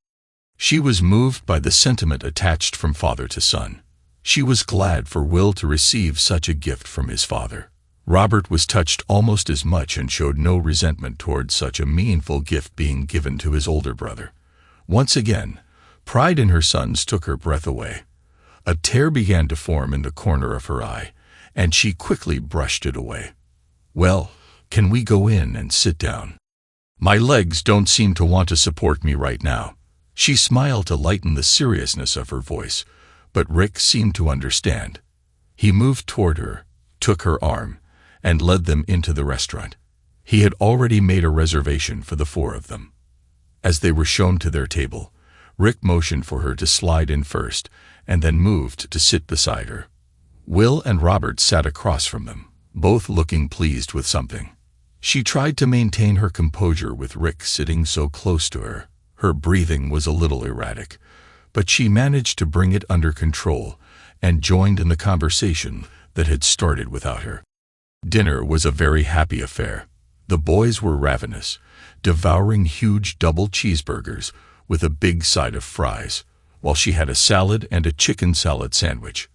She was moved by the sentiment attached from father to son. She was glad for Will to receive such a gift from his father. Robert was touched almost as much and showed no resentment towards such a meaningful gift being given to his older brother. Once again, pride in her sons took her breath away. A tear began to form in the corner of her eye, and she quickly brushed it away. "Well, can we go in and sit down? My legs don't seem to want to support me right now." She smiled to lighten the seriousness of her voice, but Rick seemed to understand. He moved toward her, took her arm, and led them into the restaurant. He had already made a reservation for the four of them. As they were shown to their table, Rick motioned for her to slide in first, and then moved to sit beside her. Will and Robert sat across from them, both looking pleased with something. She tried to maintain her composure with Rick sitting so close to her. Her breathing was a little erratic, but she managed to bring it under control and joined in the conversation that had started without her. Dinner was a very happy affair. The boys were ravenous, devouring huge double cheeseburgers with a big side of fries, while she had a salad and a chicken salad sandwich.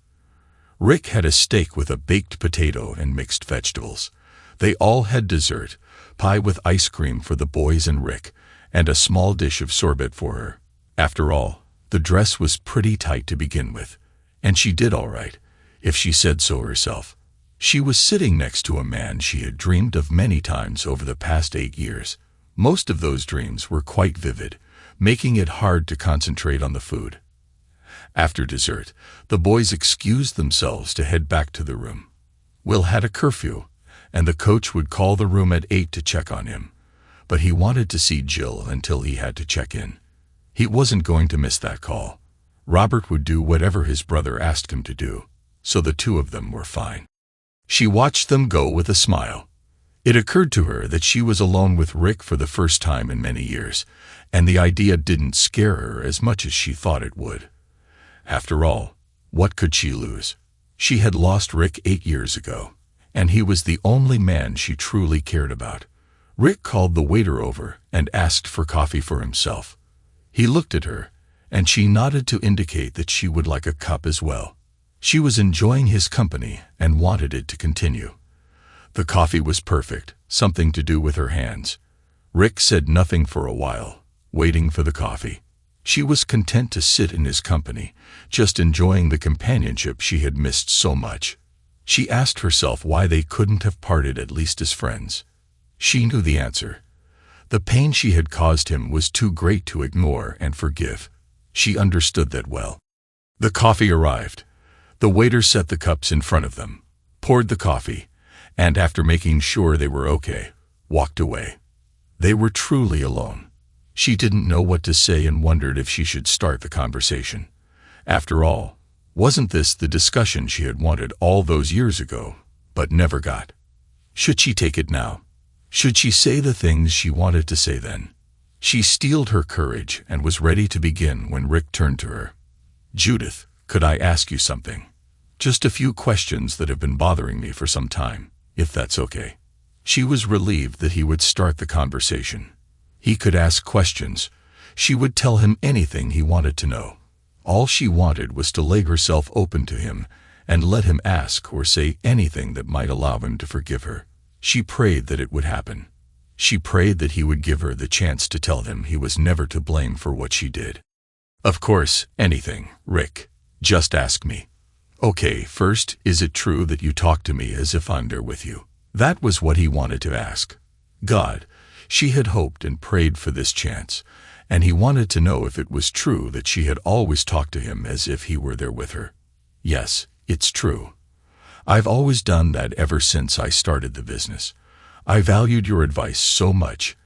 Rick had a steak with a baked potato and mixed vegetables. They all had dessert, pie with ice cream for the boys and Rick, and a small dish of sorbet for her. After all, the dress was pretty tight to begin with, and she did all right, if she said so herself. She was sitting next to a man she had dreamed of many times over the past 8 years. Most of those dreams were quite vivid, making it hard to concentrate on the food. After dessert, the boys excused themselves to head back to the room. Will had a curfew, and the coach would call the room at 8 to check on him, but he wanted to see Jill until he had to check in. He wasn't going to miss that call. Robert would do whatever his brother asked him to do, so the two of them were fine. She watched them go with a smile. It occurred to her that she was alone with Rick for the first time in many years, and the idea didn't scare her as much as she thought it would. After all, what could she lose? She had lost Rick 8 years ago, and he was the only man she truly cared about. Rick called the waiter over and asked for coffee for himself. He looked at her, and she nodded to indicate that she would like a cup as well. She was enjoying his company and wanted it to continue. The coffee was perfect, something to do with her hands. Rick said nothing for a while, waiting for the coffee. She was content to sit in his company, just enjoying the companionship she had missed so much. She asked herself why they couldn't have parted at least as friends. She knew the answer. The pain she had caused him was too great to ignore and forgive. She understood that well. The coffee arrived. The waiter set the cups in front of them, poured the coffee, and after making sure they were okay, walked away. They were truly alone. She didn't know what to say and wondered if she should start the conversation. After all, wasn't this the discussion she had wanted all those years ago, but never got? Should she take it now? Should she say the things she wanted to say then? She steeled her courage and was ready to begin when Rick turned to her. "Judith, could I ask you something? Just a few questions that have been bothering me for some time, if that's okay." She was relieved that he would start the conversation. He could ask questions. She would tell him anything he wanted to know. All she wanted was to lay herself open to him and let him ask or say anything that might allow him to forgive her. She prayed that it would happen. She prayed that he would give her the chance to tell him he was never to blame for what she did. "Of course, anything, Rick. Just ask me." "Okay, first, is it true that you talk to me as if I'm there with you?" That was what he wanted to ask. God, she had hoped and prayed for this chance, and he wanted to know if it was true that she had always talked to him as if he were there with her. "Yes, it's true. I've always done that ever since I started the business. I valued your advice so much,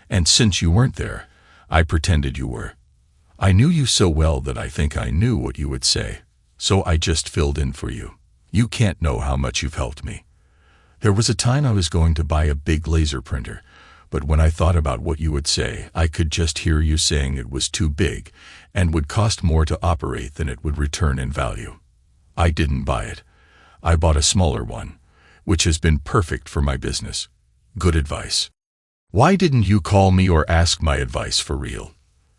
and since you weren't there, I pretended you were. I knew you so well that I think I knew what you would say, so I just filled in for you. You can't know how much you've helped me. There was a time I was going to buy a big laser printer, but when I thought about what you would say, I could just hear you saying it was too big and would cost more to operate than it would return in value. I didn't buy it. I bought a smaller one, which has been perfect for my business. Good advice. Why didn't you call me or ask my advice for real?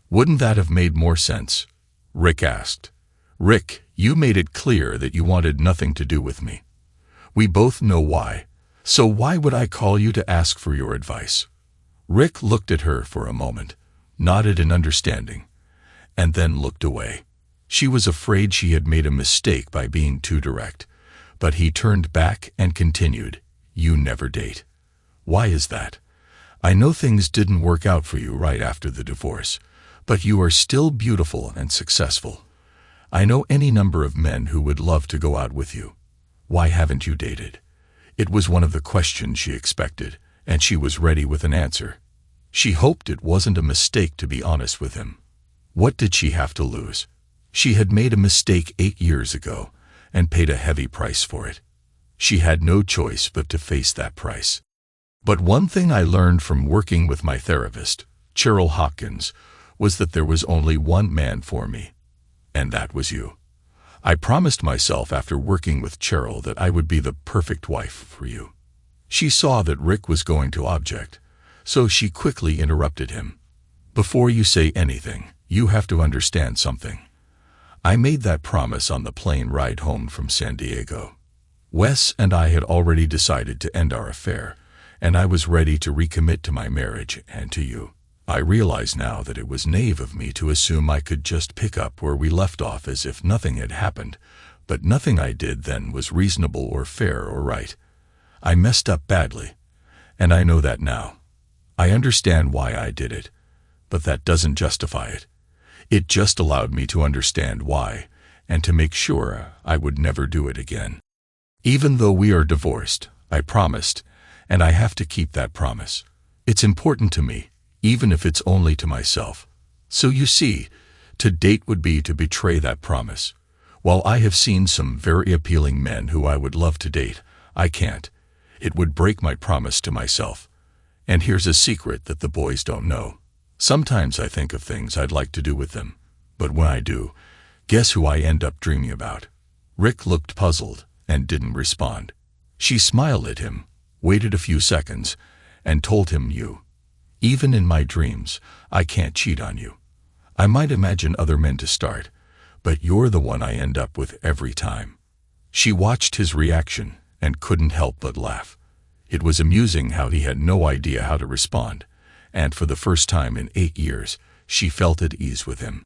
Wouldn't that have made more sense?" Rick asked. "Rick, you made it clear that you wanted nothing to do with me. We both know why. So why would I call you to ask for your advice?" Rick looked at her for a moment, nodded in understanding, and then looked away. She was afraid she had made a mistake by being too direct, but he turned back and continued, "You never date. Why is that? I know things didn't work out for you right after the divorce, but you are still beautiful and successful. I know any number of men who would love to go out with you. Why haven't you dated?" It was one of the questions she expected, and she was ready with an answer. She hoped it wasn't a mistake to be honest with him. What did she have to lose? She had made a mistake 8 years ago and paid a heavy price for it. She had no choice but to face that price. But one thing I learned from working with my therapist, Cheryl Hawkins, was that there was only one man for me, and that was you. I promised myself after working with Cheryl that I would be the perfect wife for you. She saw that Rick was going to object, so she quickly interrupted him. "Before you say anything, you have to understand something. I made that promise on the plane ride home from San Diego. Wes and I had already decided to end our affair, and I was ready to recommit to my marriage and to you. I realize now that it was naive of me to assume I could just pick up where we left off as if nothing had happened, but nothing I did then was reasonable or fair or right. I messed up badly, and I know that now. I understand why I did it, but that doesn't justify it. It just allowed me to understand why, and to make sure I would never do it again. Even though we are divorced, I promised, and I have to keep that promise. It's important to me, even if it's only to myself. So you see, to date would be to betray that promise. While I have seen some very appealing men who I would love to date, I can't. It would break my promise to myself. And here's a secret that the boys don't know. Sometimes I think of things I'd like to do with them, but when I do, guess who I end up dreaming about?" Rick looked puzzled and didn't respond. She smiled at him, waited a few seconds, and told him, "You. Even in my dreams, I can't cheat on you. I might imagine other men to start, but you're the one I end up with every time. She watched his reaction and couldn't help but laugh. It was amusing how he had no idea how to respond, and for the first time in 8 years, she felt at ease with him.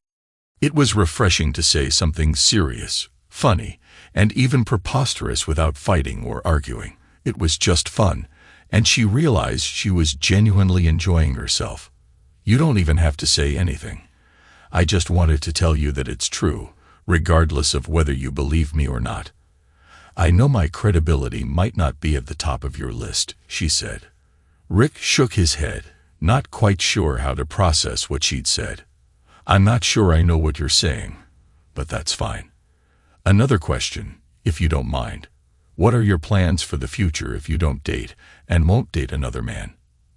It was refreshing to say something serious, funny, and even preposterous without fighting or arguing. It was just fun, and she realized she was genuinely enjoying herself. You don't even have to say anything. I just wanted to tell you that it's true, regardless of whether you believe me or not. I know my credibility might not be at the top of your list, she said. Rick shook his head, not quite sure how to process what she'd said. I'm not sure I know what you're saying, but that's fine. Another question, if you don't mind. What are your plans for the future if you don't date and won't date another man?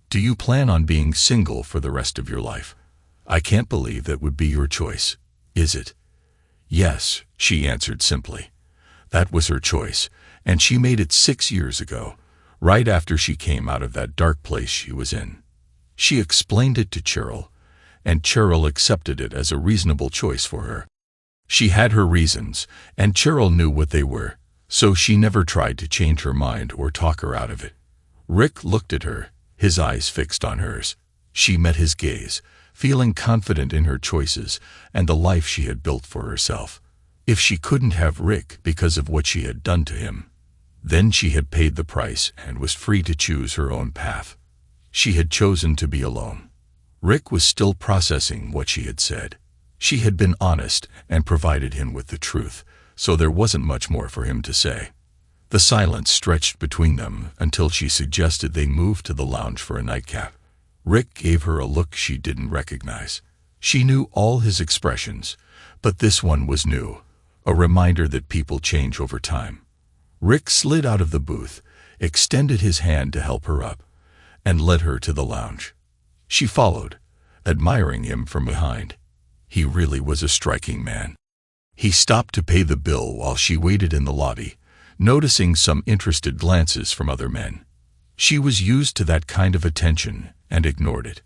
Do you plan on being single for the rest of your life? I can't believe that would be your choice, is it? Yes, she answered simply. That was her choice, and she made it 6 years ago, right after she came out of that dark place she was in. She explained it to Cheryl, and Cheryl accepted it as a reasonable choice for her. She had her reasons, and Cheryl knew what they were, so she never tried to change her mind or talk her out of it. Rick looked at her, his eyes fixed on hers. She met his gaze, feeling confident in her choices and the life she had built for herself. If she couldn't have Rick because of what she had done to him, then she had paid the price and was free to choose her own path. She had chosen to be alone. Rick was still processing what she had said. She had been honest and provided him with the truth, so there wasn't much more for him to say. The silence stretched between them until she suggested they move to the lounge for a nightcap. Rick gave her a look she didn't recognize. She knew all his expressions, but this one was new, a reminder that people change over time. Rick slid out of the booth, extended his hand to help her up, and led her to the lounge. She followed, admiring him from behind. He really was a striking man. He stopped to pay the bill while she waited in the lobby, noticing some interested glances from other men. She was used to that kind of attention and ignored it,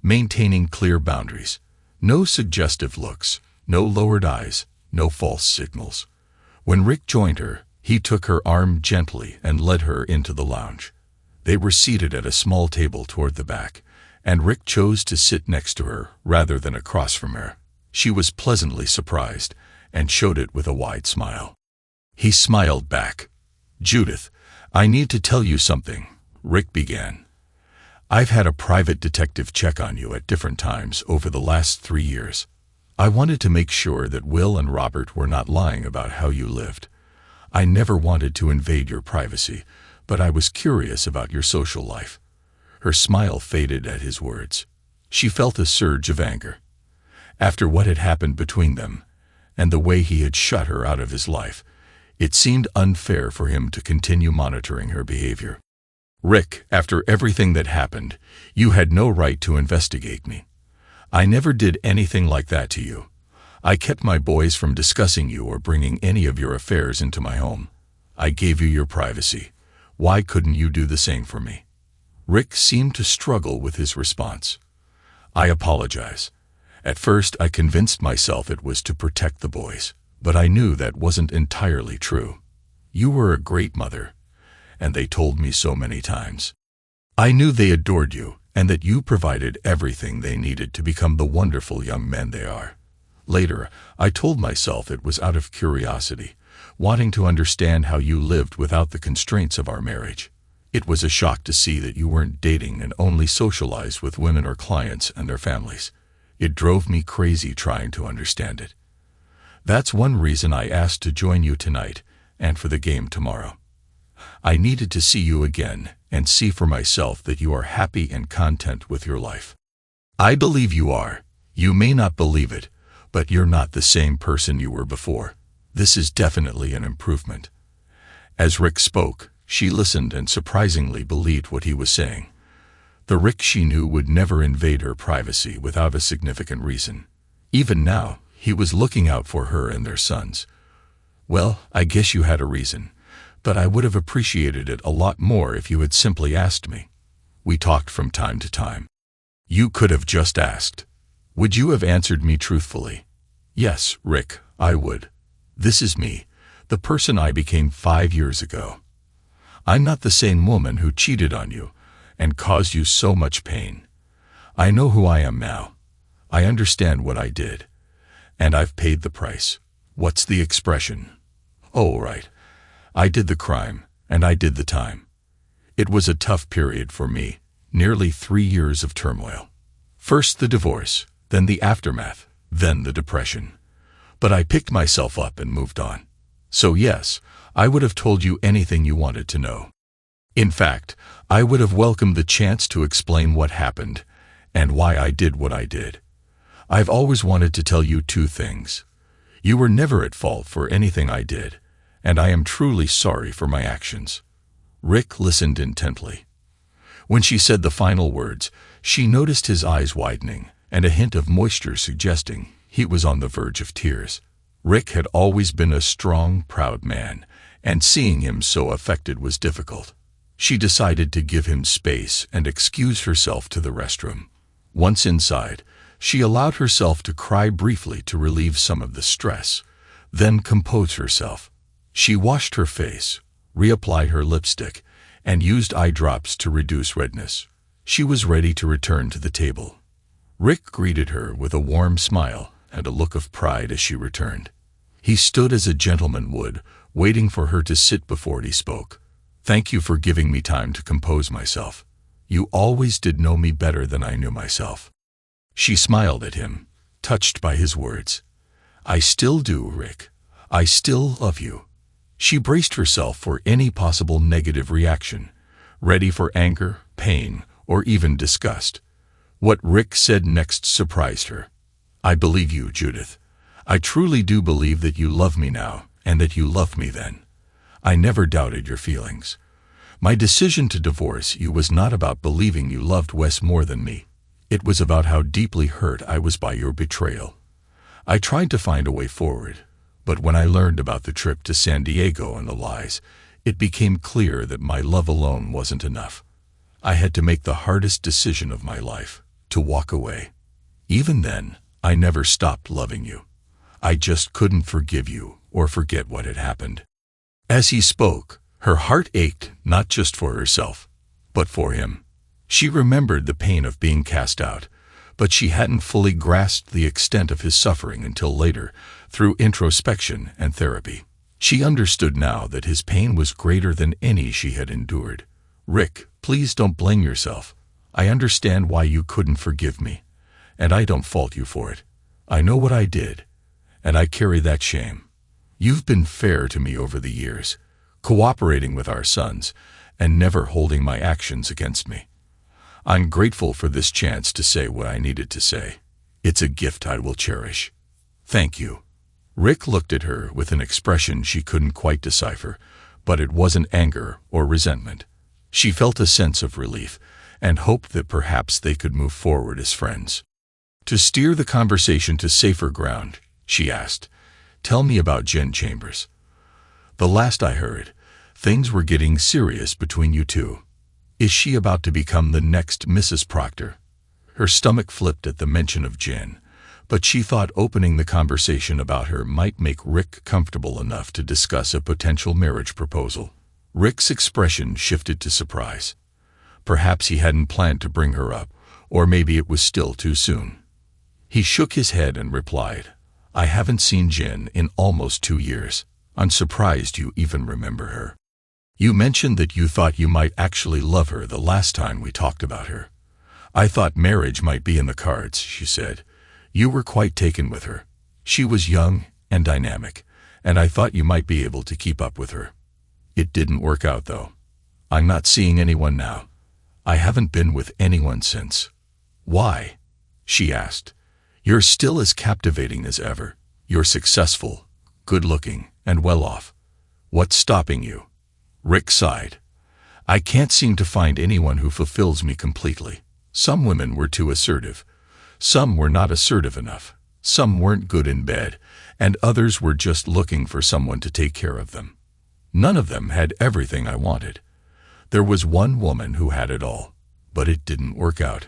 maintaining clear boundaries. No suggestive looks, no lowered eyes, no false signals. When Rick joined her, he took her arm gently and led her into the lounge. They were seated at a small table toward the back, and Rick chose to sit next to her rather than across from her. She was pleasantly surprised and showed it with a wide smile. He smiled back. Judith, I need to tell you something, Rick began. I've had a private detective check on you at different times over the last 3 years. I wanted to make sure that Will and Robert were not lying about how you lived. I never wanted to invade your privacy, but I was curious about your social life. Her smile faded at his words. She felt a surge of anger. After what had happened between them, and the way he had shut her out of his life, it seemed unfair for him to continue monitoring her behavior. Rick, after everything that happened, you had no right to investigate me. I never did anything like that to you. I kept my boys from discussing you or bringing any of your affairs into my home. I gave you your privacy. Why couldn't you do the same for me? Rick seemed to struggle with his response. I apologize. At first I convinced myself it was to protect the boys, but I knew that wasn't entirely true. You were a great mother, and they told me so many times. I knew they adored you and that you provided everything they needed to become the wonderful young men they are. Later, I told myself it was out of curiosity, wanting to understand how you lived without the constraints of our marriage. It was a shock to see that you weren't dating and only socialized with women or clients and their families. It drove me crazy trying to understand it. That's one reason I asked to join you tonight and for the game tomorrow. I needed to see you again and see for myself that you are happy and content with your life. I believe you are. You may not believe it, but you're not the same person you were before. This is definitely an improvement. As Rick spoke, she listened and surprisingly believed what he was saying. The Rick she knew would never invade her privacy without a significant reason. Even now, he was looking out for her and their sons. Well, I guess you had a reason, but I would have appreciated it a lot more if you had simply asked me. We talked from time to time. You could have just asked. Would you have answered me truthfully? Yes, Rick, I would. This is me, the person I became 5 years ago. I'm not the same woman who cheated on you and caused you so much pain. I know who I am now. I understand what I did, and I've paid the price. What's the expression? Oh, right. I did the crime, and I did the time. It was a tough period for me, nearly 3 years of turmoil. First the divorce, then the aftermath, then the depression. But I picked myself up and moved on. So yes, I would have told you anything you wanted to know. In fact, I would have welcomed the chance to explain what happened and why I did what I did. I've always wanted to tell you 2 things. You were never at fault for anything I did, and I am truly sorry for my actions. Rick listened intently. When she said the final words, she noticed his eyes widening and a hint of moisture suggesting he was on the verge of tears. Rick had always been a strong, proud man, and seeing him so affected was difficult. She decided to give him space and excused herself to the restroom. Once inside, she allowed herself to cry briefly to relieve some of the stress, then compose herself. She washed her face, reapplied her lipstick, and used eye drops to reduce redness. She was ready to return to the table. Rick greeted her with a warm smile and a look of pride as she returned. He stood as a gentleman would, waiting for her to sit before he spoke. Thank you for giving me time to compose myself. You always did know me better than I knew myself. She smiled at him, touched by his words. I still do, Rick. I still love you. She braced herself for any possible negative reaction, ready for anger, pain, or even disgust. What Rick said next surprised her. I believe you, Judith. I truly do believe that you love me now and that you loved me then. I never doubted your feelings. My decision to divorce you was not about believing you loved Wes more than me. It was about how deeply hurt I was by your betrayal. I tried to find a way forward, but when I learned about the trip to San Diego and the lies, it became clear that my love alone wasn't enough. I had to make the hardest decision of my life, to walk away. Even then, I never stopped loving you. I just couldn't forgive you or forget what had happened. As he spoke, her heart ached not just for herself, but for him. She remembered the pain of being cast out, but she hadn't fully grasped the extent of his suffering until later, through introspection and therapy. She understood now that his pain was greater than any she had endured. Rick, please don't blame yourself. I understand why you couldn't forgive me, and I don't fault you for it. I know what I did, and I carry that shame. You've been fair to me over the years, cooperating with our sons, and never holding my actions against me. I'm grateful for this chance to say what I needed to say. It's a gift I will cherish. Thank you. Rick looked at her with an expression she couldn't quite decipher, but it wasn't anger or resentment. She felt a sense of relief and hoped that perhaps they could move forward as friends. To steer the conversation to safer ground, she asked, "Tell me about Jen Chambers. The last I heard, things were getting serious between you two. Is she about to become the next Mrs. Proctor?" Her stomach flipped at the mention of Jen, but she thought opening the conversation about her might make Rick comfortable enough to discuss a potential marriage proposal. Rick's expression shifted to surprise. Perhaps he hadn't planned to bring her up, or maybe it was still too soon. He shook his head and replied, "I haven't seen Jen in almost 2 years. I'm surprised you even remember her. You mentioned that you thought you might actually love her the last time we talked about her. I thought marriage might be in the cards," she said. "You were quite taken with her. She was young and dynamic, and I thought you might be able to keep up with her. It didn't work out, though. I'm not seeing anyone now. I haven't been with anyone since." "Why?" she asked. "You're still as captivating as ever. You're successful, good-looking, and well-off. What's stopping you?" Rick sighed. "I can't seem to find anyone who fulfills me completely. Some women were too assertive. Some were not assertive enough. Some weren't good in bed, and others were just looking for someone to take care of them. None of them had everything I wanted. There was one woman who had it all, but it didn't work out."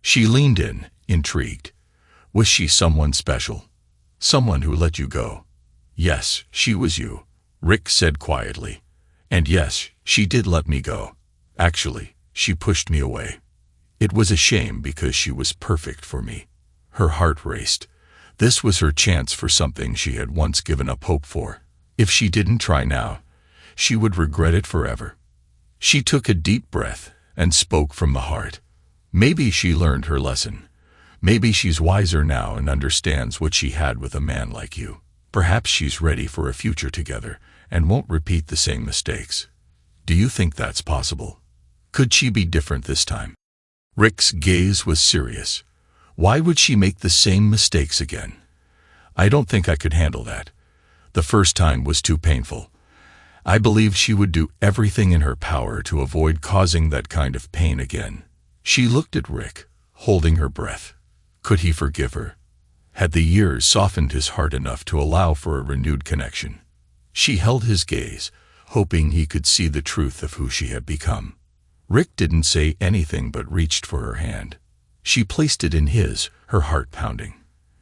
She leaned in, intrigued. "Was she someone special? Someone who let you go?" "Yes, she was you. Rick said quietly. And yes, she did let me go. Actually, she pushed me away. It was a shame because she was perfect for me. Her heart raced. This was her chance for something she had once given up hope for. If she didn't try now, she would regret it forever. She took a deep breath and spoke from the heart. Maybe she learned her lesson. Maybe she's wiser now and understands what she had with a man like you. Perhaps she's ready for a future together and won't repeat the same mistakes. Do you think that's possible? Could she be different this time? Rick's gaze was serious. Why would she make the same mistakes again? I don't think I could handle that. The first time was too painful. I believe she would do everything in her power to avoid causing that kind of pain again. She looked at Rick, holding her breath. Could he forgive her? Had the years softened his heart enough to allow for a renewed connection? She held his gaze, hoping he could see the truth of who she had become. Rick didn't say anything but reached for her hand. She placed it in his, her heart pounding.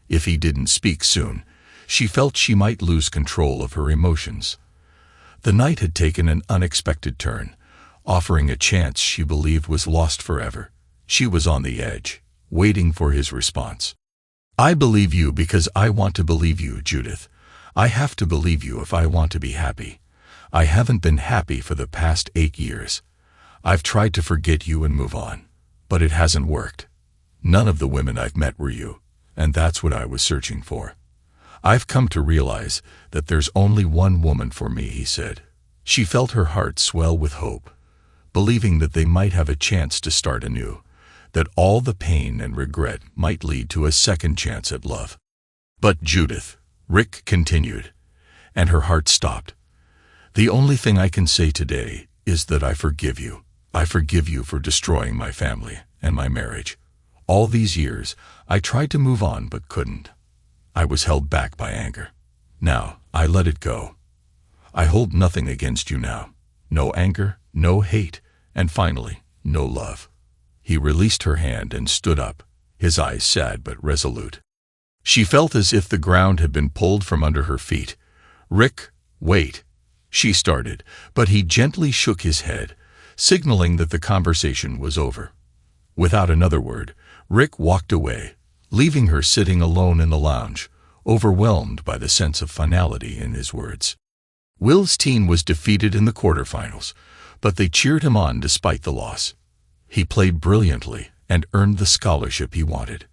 If he didn't speak soon, she felt she might lose control of her emotions. The night had taken an unexpected turn, offering a chance she believed was lost forever. She was on the edge, waiting for his response. I believe you because I want to believe you, Judith. I have to believe you if I want to be happy. I haven't been happy for the past 8 years. I've tried to forget you and move on, but it hasn't worked. None of the women I've met were you, and that's what I was searching for. I've come to realize that there's only one woman for me, he said. She felt her heart swell with hope, believing that they might have a chance to start anew, that all the pain and regret might lead to a second chance at love. But Judith, Rick continued, and her heart stopped. The only thing I can say today is that I forgive you. I forgive you for destroying my family and my marriage. All these years, I tried to move on but couldn't. I was held back by anger. Now, I let it go. I hold nothing against you now. No anger, no hate, and finally, no love. He released her hand and stood up, his eyes sad but resolute. She felt as if the ground had been pulled from under her feet. Rick, wait, she started, but he gently shook his head, signaling that the conversation was over. Without another word, Rick walked away, leaving her sitting alone in the lounge, overwhelmed by the sense of finality in his words. Will's team was defeated in the quarterfinals, but they cheered him on despite the loss. He played brilliantly and earned the scholarship he wanted.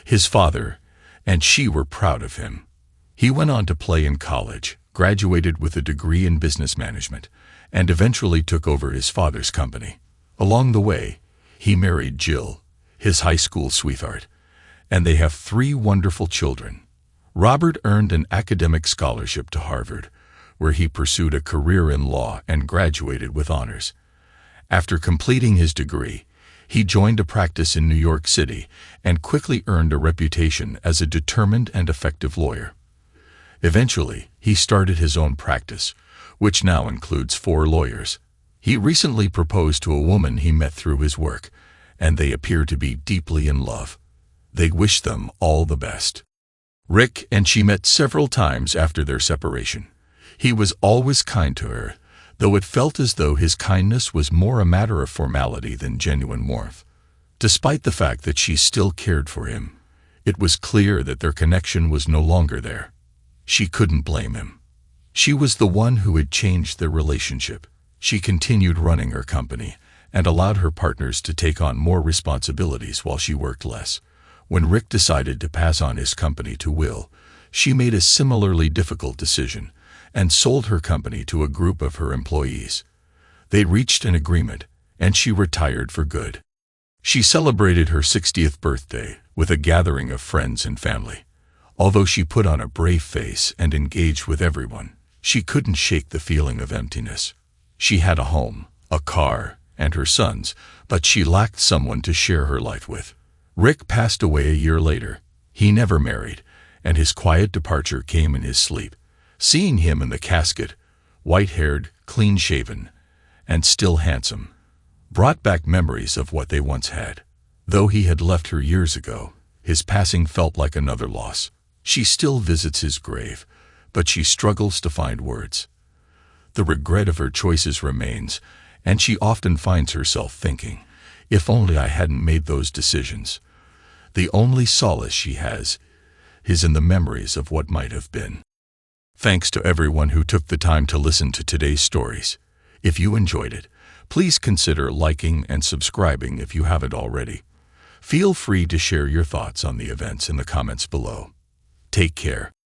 His father and she were proud of him. He went on to play in college, graduated with a degree in business management, and eventually took over his father's company. Along the way, he married Jill, his high school sweetheart, and they have 3 wonderful children. Robert earned an academic scholarship to Harvard, where he pursued a career in law and graduated with honors. After completing his degree, he joined a practice in New York City and quickly earned a reputation as a determined and effective lawyer. Eventually, he started his own practice, which now includes 4 lawyers. He recently proposed to a woman he met through his work, and they appear to be deeply in love. They wish them all the best. Rick and she met several times after their separation. He was always kind to her, though it felt as though his kindness was more a matter of formality than genuine warmth. Despite the fact that she still cared for him, it was clear that their connection was no longer there. She couldn't blame him. She was the one who had changed their relationship. She continued running her company and allowed her partners to take on more responsibilities while she worked less. When Rick decided to pass on his company to Will, she made a similarly difficult decision and sold her company to a group of her employees. They reached an agreement, and she retired for good. She celebrated her 60th birthday with a gathering of friends and family. Although she put on a brave face and engaged with everyone, she couldn't shake the feeling of emptiness. She had a home, a car, and her sons, but she lacked someone to share her life with. Rick passed away a year later. He never married, and his quiet departure came in his sleep. Seeing him in the casket, white-haired, clean-shaven, and still handsome, brought back memories of what they once had. Though he had left her years ago, his passing felt like another loss. She still visits his grave, but she struggles to find words. the regret of her choices remains, and she often finds herself thinking, if only I hadn't made those decisions. The only solace she has is in the memories of what might have been. Thanks to everyone who took the time to listen to today's stories. If you enjoyed it, please consider liking and subscribing if you haven't already. Feel free to share your thoughts on the events in the comments below. Take care.